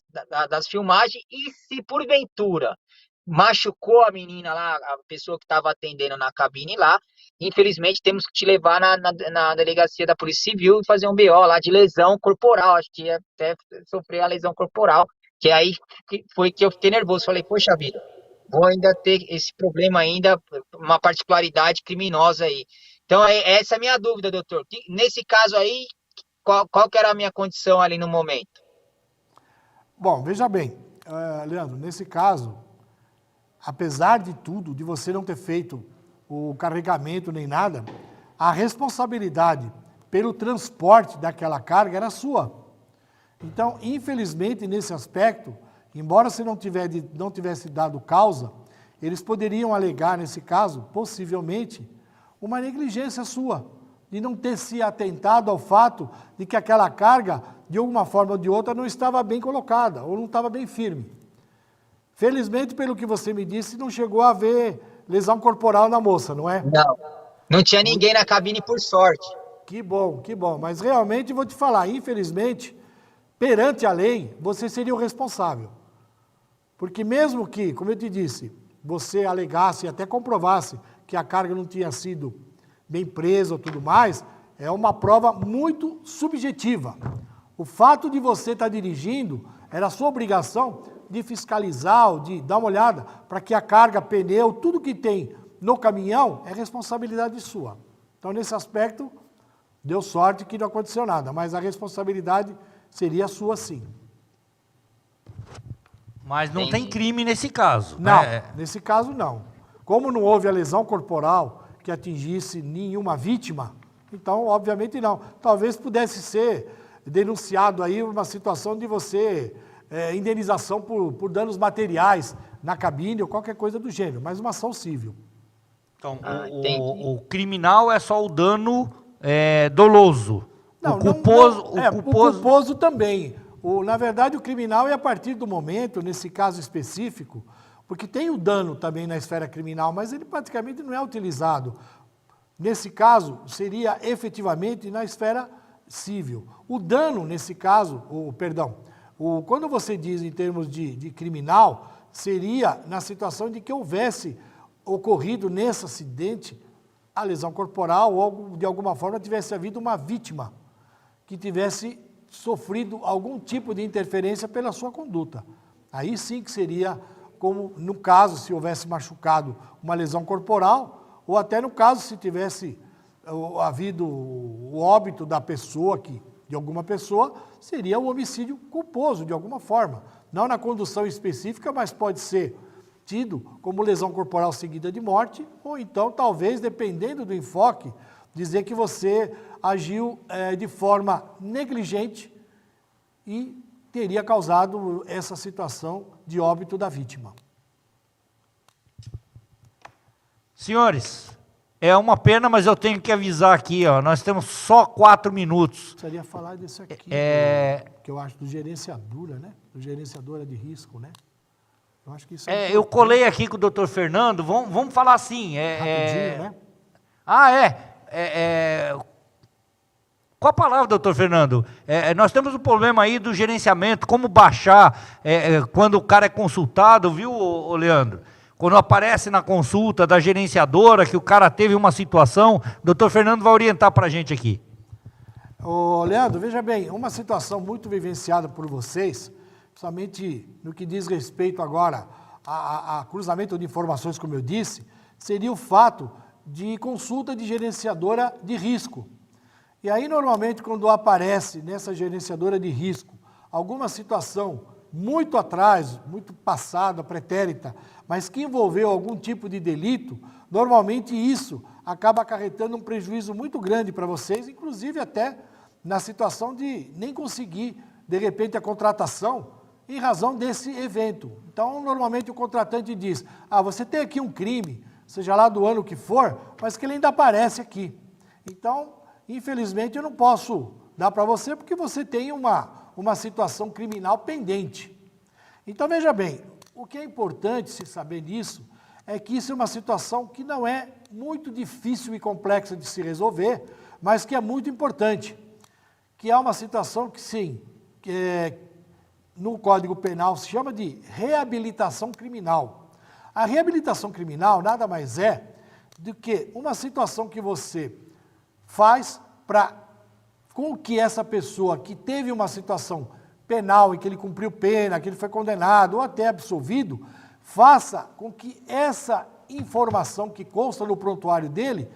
das filmagens, e se porventura machucou a menina lá, a pessoa que estava atendendo na cabine lá, infelizmente temos que te levar na delegacia da Polícia Civil e fazer um BO lá de lesão corporal, acho que ia até sofrer a lesão corporal, que aí foi que eu fiquei nervoso, falei, poxa vida, vou ainda ter esse problema ainda, uma particularidade criminosa aí. Então, essa é a minha dúvida, doutor. Nesse caso aí, qual que era a minha condição ali no momento? Bom, veja bem, Leandro, nesse caso, apesar de tudo, de você não ter feito o carregamento nem nada, a responsabilidade pelo transporte daquela carga era sua. Então, infelizmente, nesse aspecto, embora você não tivesse dado causa, eles poderiam alegar, nesse caso, possivelmente, uma negligência sua, de não ter se atentado ao fato de que aquela carga, de alguma forma ou de outra, não estava bem colocada, ou não estava bem firme. Felizmente, pelo que você me disse, não chegou a haver lesão corporal na moça, não é? Não, não tinha ninguém na cabine por sorte. Que bom, que bom. Mas realmente vou te falar, infelizmente, perante a lei, você seria o responsável. Porque mesmo que, como eu te disse, você alegasse e até comprovasse que a carga não tinha sido bem presa ou tudo mais, é uma prova muito subjetiva. O fato de você estar dirigindo era a sua obrigação de fiscalizar, ou de dar uma olhada para que a carga, pneu, tudo que tem no caminhão é responsabilidade sua. Então, nesse aspecto, deu sorte que não aconteceu nada, mas a responsabilidade seria sua sim. Mas não tem crime nesse caso. Não, né? nesse caso não. Como não houve a lesão corporal que atingisse nenhuma vítima, então, obviamente não. Talvez pudesse ser denunciado aí uma situação de você, indenização por danos materiais na cabine ou qualquer coisa do gênero, mas uma ação civil. Então, Entendi. o criminal é só o dano doloso. Não, o culposo... o culposo também. Na verdade, o criminal é a partir do momento, nesse caso específico, porque tem o dano também na esfera criminal, mas ele praticamente não é utilizado. Nesse caso, seria efetivamente na esfera civil. O dano, nesse caso, quando você diz em termos de criminal, seria na situação de que houvesse ocorrido nesse acidente a lesão corporal ou, de alguma forma, tivesse havido uma vítima que tivesse sofrido algum tipo de interferência pela sua conduta. Aí sim que seria, como no caso, se houvesse machucado uma lesão corporal, ou até no caso, se tivesse havido o óbito da pessoa, de alguma pessoa, seria o homicídio culposo, de alguma forma. Não na condução específica, mas pode ser tido como lesão corporal seguida de morte, ou então, talvez, dependendo do enfoque, dizer que você agiu de forma negligente e teria causado essa situação de óbito da vítima. Senhores, é uma pena, mas eu tenho que avisar aqui, ó, nós temos só 4 minutos. Precisaria falar desse aqui, que eu acho do gerenciadora, né? Do gerenciadora de risco, né? Eu acho que isso eu colei aqui com o doutor Fernando, vamos falar assim. rapidinho, né? Qual a palavra, doutor Fernando? Nós temos um problema aí do gerenciamento, como baixar quando o cara é consultado, viu, ô Leandro? Quando aparece na consulta da gerenciadora que o cara teve uma situação, o doutor Fernando vai orientar para a gente aqui. Ô, Leandro, veja bem, uma situação muito vivenciada por vocês, principalmente no que diz respeito agora a cruzamento de informações, como eu disse, seria o fato de consulta de gerenciadora de risco. E aí, normalmente, quando aparece nessa gerenciadora de risco alguma situação muito atrás, muito passada, pretérita, mas que envolveu algum tipo de delito, normalmente isso acaba acarretando um prejuízo muito grande para vocês, inclusive até na situação de nem conseguir, de repente, a contratação em razão desse evento. Então, normalmente o contratante diz, você tem aqui um crime, seja lá do ano que for, mas que ele ainda aparece aqui. Então, infelizmente, eu não posso dar para você, porque você tem uma situação criminal pendente. Então, veja bem, o que é importante se saber disso é que isso é uma situação que não é muito difícil e complexa de se resolver, mas que é muito importante, que é uma situação que, sim, no Código Penal se chama de reabilitação criminal. A reabilitação criminal nada mais é do que uma situação que você faz com que essa pessoa que teve uma situação penal em que ele cumpriu pena, que ele foi condenado ou até absolvido, faça com que essa informação que consta no prontuário dele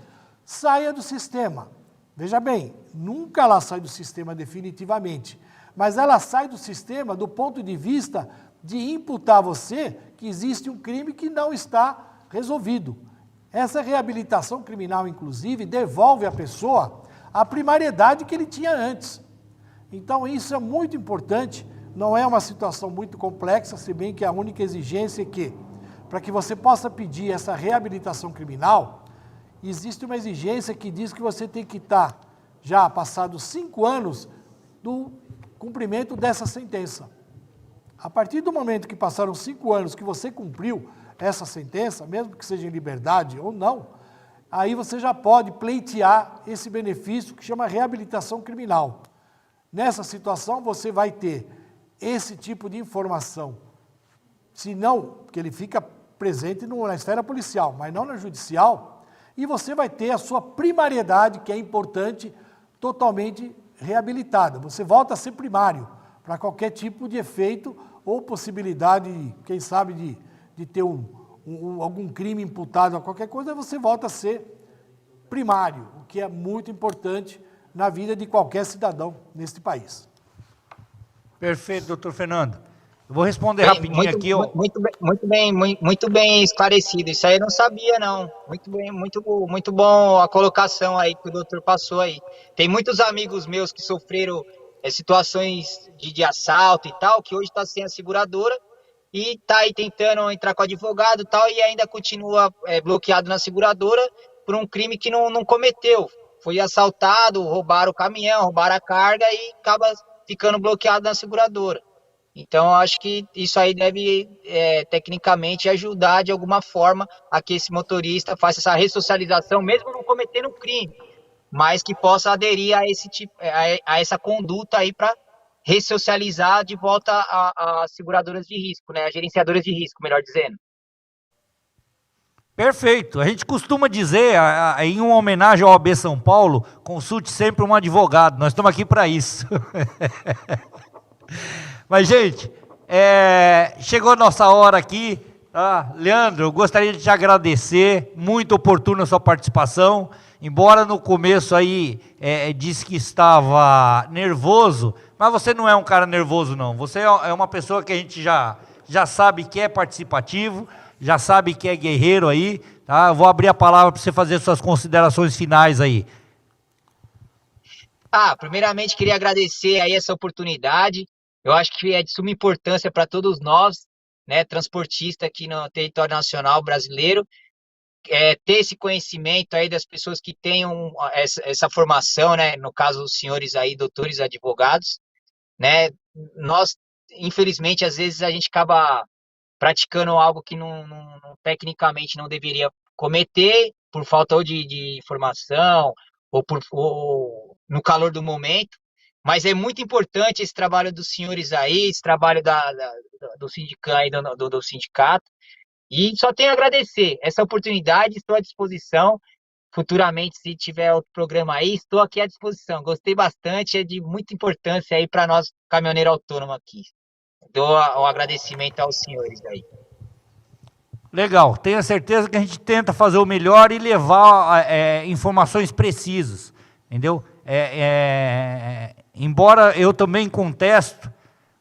saia do sistema. Veja bem, nunca ela sai do sistema definitivamente, mas ela sai do sistema do ponto de vista de imputar a você que existe um crime que não está resolvido. Essa reabilitação criminal, inclusive, devolve à pessoa a primariedade que ele tinha antes. Então, isso é muito importante, não é uma situação muito complexa, se bem que a única exigência é que, para que você possa pedir essa reabilitação criminal, existe uma exigência que diz que você tem que estar já passados 5 anos do cumprimento dessa sentença. A partir do momento que passaram 5 anos que você cumpriu essa sentença, mesmo que seja em liberdade ou não, aí você já pode pleitear esse benefício que chama reabilitação criminal. Nessa situação, você vai ter esse tipo de informação, se não, porque ele fica presente na esfera policial, mas não na judicial, e você vai ter a sua primariedade, que é importante, totalmente reabilitada. Você volta a ser primário para qualquer tipo de efeito ou possibilidade, quem sabe, de ter algum crime imputado a qualquer coisa, você volta a ser primário, o que é muito importante na vida de qualquer cidadão neste país. Perfeito, doutor Fernando. Eu vou responder rapidinho aqui. Muito bem esclarecido. Isso aí eu não sabia, não. Muito bem, muito bom a colocação aí que o doutor passou aí. Tem muitos amigos meus que sofreram situações de assalto e tal, que hoje está sem a seguradora e está aí tentando entrar com advogado e tal, e ainda continua bloqueado na seguradora por um crime que não cometeu. Foi assaltado, roubaram o caminhão, roubaram a carga e acaba ficando bloqueado na seguradora. Então, acho que isso aí deve, tecnicamente, ajudar de alguma forma a que esse motorista faça essa ressocialização, mesmo não cometendo um crime, mas que possa aderir a esse tipo, a essa conduta aí para ressocializar de volta a seguradoras de risco, né? A gerenciadoras de risco, melhor dizendo. Perfeito. A gente costuma dizer, em uma homenagem ao OAB São Paulo, consulte sempre um advogado. Nós estamos aqui para isso. Mas, gente, chegou a nossa hora aqui. Tá? Leandro, eu gostaria de te agradecer. Muito oportuna a sua participação. Embora no começo aí disse que estava nervoso, mas você não é um cara nervoso, não. Você é uma pessoa que a gente já sabe que é participativo, já sabe que é guerreiro aí, tá? Eu vou abrir a palavra para você fazer suas considerações finais aí. Primeiramente queria agradecer aí essa oportunidade. Eu acho que é de suma importância para todos nós, né, transportistas aqui no território nacional brasileiro, ter esse conhecimento aí das pessoas que tenham essa formação, né, no caso os senhores aí, doutores, advogados, né, nós, infelizmente, às vezes a gente acaba praticando algo que tecnicamente não deveria cometer, por falta ou de informação, ou no calor do momento, mas é muito importante esse trabalho dos senhores aí, esse trabalho do sindicato, do sindicato, e só tenho a agradecer essa oportunidade, estou à disposição. Futuramente, se tiver outro programa aí, estou aqui à disposição. Gostei bastante, é de muita importância aí para nós, caminhoneiro autônomo aqui. Dou o agradecimento aos senhores aí. Legal, tenho certeza que a gente tenta fazer o melhor e levar informações precisas, entendeu? Embora eu também contesto,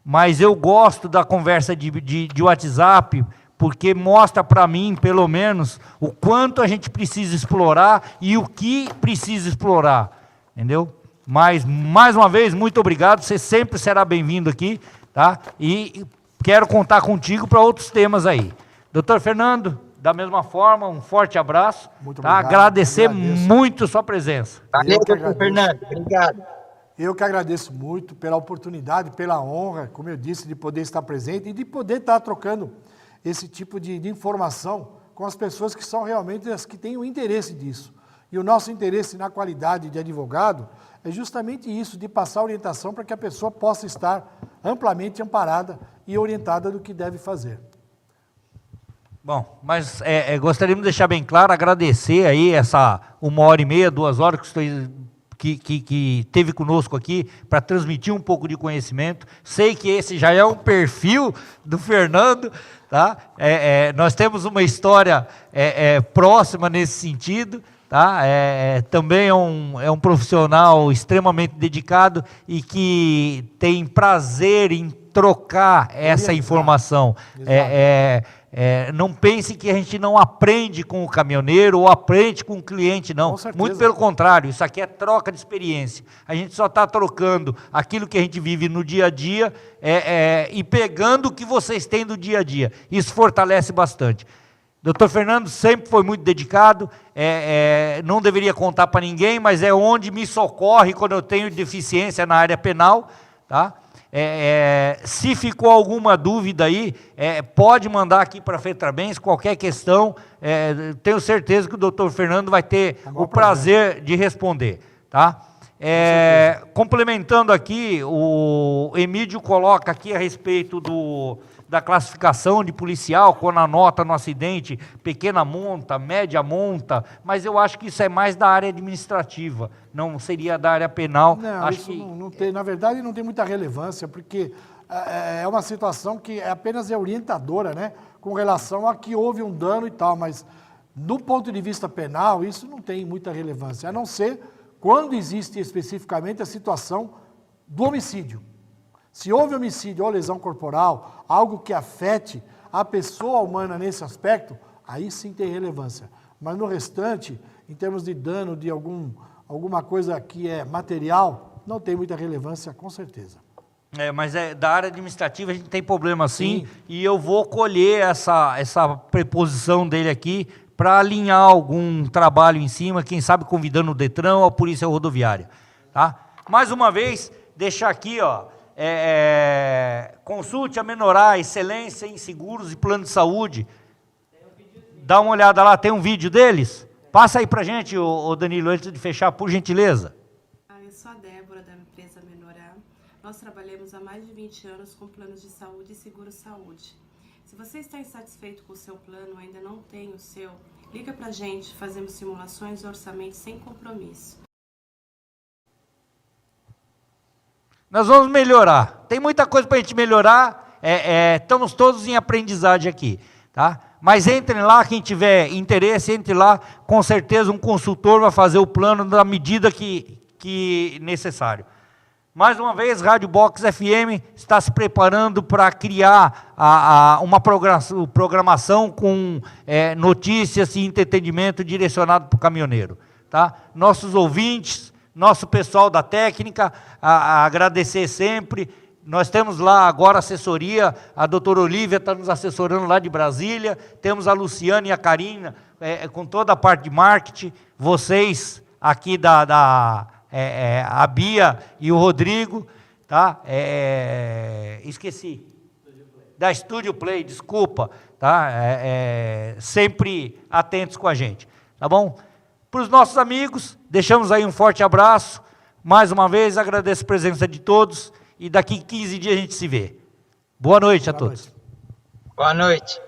mas eu gosto da conversa de WhatsApp, porque mostra para mim, pelo menos, o quanto a gente precisa explorar e o que precisa explorar, entendeu? Mas, mais uma vez, muito obrigado, você sempre será bem-vindo aqui, tá? E quero contar contigo para outros temas aí. Doutor Fernando, da mesma forma, um forte abraço, muito tá? Obrigado, agradecer muito sua presença. Valeu, doutor Fernando, obrigado. Eu que agradeço muito pela oportunidade, pela honra, como eu disse, de poder estar presente e de poder estar trocando esse tipo de informação com as pessoas que são realmente as que têm o interesse disso. E o nosso interesse na qualidade de advogado é justamente isso, de passar orientação para que a pessoa possa estar amplamente amparada e orientada do que deve fazer. Bom, mas gostaríamos de deixar bem claro, agradecer aí essa 1h30, 2 horas que que teve conosco aqui para transmitir um pouco de conhecimento. Sei que esse já é um perfil do Fernando, tá? Nós temos uma história próxima nesse sentido, tá? Também é um profissional extremamente dedicado e que tem prazer em trocar essa informação. Não pense que a gente não aprende com o caminhoneiro ou aprende com o cliente, não. Muito pelo contrário, isso aqui é troca de experiência. A gente só está trocando aquilo que a gente vive no dia a dia e pegando o que vocês têm do dia a dia. Isso fortalece bastante. Dr. Fernando sempre foi muito dedicado, não deveria contar para ninguém, mas é onde me socorre quando eu tenho deficiência na área penal, tá? Se ficou alguma dúvida aí, pode mandar aqui para a FETRABENS, qualquer questão, tenho certeza que o doutor Fernando vai ter o prazer de responder, tá? Complementando aqui, o Emílio coloca aqui a respeito da classificação de policial, quando anota no acidente, pequena monta, média monta, mas eu acho que isso é mais da área administrativa, não seria da área penal. Não, acho isso que não tem, na verdade não tem muita relevância, porque é uma situação que apenas é orientadora, né, com relação a que houve um dano e tal, mas do ponto de vista penal, isso não tem muita relevância, a não ser quando existe especificamente a situação do homicídio. Se houve homicídio ou lesão corporal, algo que afete a pessoa humana nesse aspecto, aí sim tem relevância. Mas no restante, em termos de dano de alguma coisa que é material, não tem muita relevância, com certeza. Mas da área administrativa a gente tem problema sim, e eu vou colher essa preposição dele aqui para alinhar algum trabalho em cima, quem sabe convidando o Detran ou a Polícia Rodoviária. Tá? Mais uma vez, deixar aqui, ó, consulte a Menorá, excelência em seguros e plano de saúde. Dá uma olhada lá, tem um vídeo deles? Passa aí pra gente, ô Danilo, antes de fechar, por gentileza. Eu sou a Débora, da empresa Menorá. Nós trabalhamos há mais de 20 anos com planos de saúde e seguro-saúde. Se você está insatisfeito com o seu plano, ainda não tem o seu, liga pra gente, fazemos simulações e orçamentos sem compromisso. Nós vamos melhorar. Tem muita coisa para a gente melhorar. Estamos todos em aprendizagem aqui, tá? Mas entrem lá, quem tiver interesse, entre lá. Com certeza um consultor vai fazer o plano da medida que necessário. Mais uma vez, Rádio Box FM está se preparando para criar uma programação com notícias e entretenimento direcionado para o caminhoneiro, tá? Nossos ouvintes, nosso pessoal da técnica, agradecer sempre. Nós temos lá agora assessoria, a doutora Olívia está nos assessorando lá de Brasília, temos a Luciana e a Karina com toda a parte de marketing, vocês aqui a Bia e o Rodrigo, tá? Esqueci. Da Studio Play, desculpa, tá? Sempre atentos com a gente, tá bom? Para os nossos amigos, deixamos aí um forte abraço. Mais uma vez, agradeço a presença de todos e daqui 15 dias a gente se vê. Boa noite a todos. Boa noite.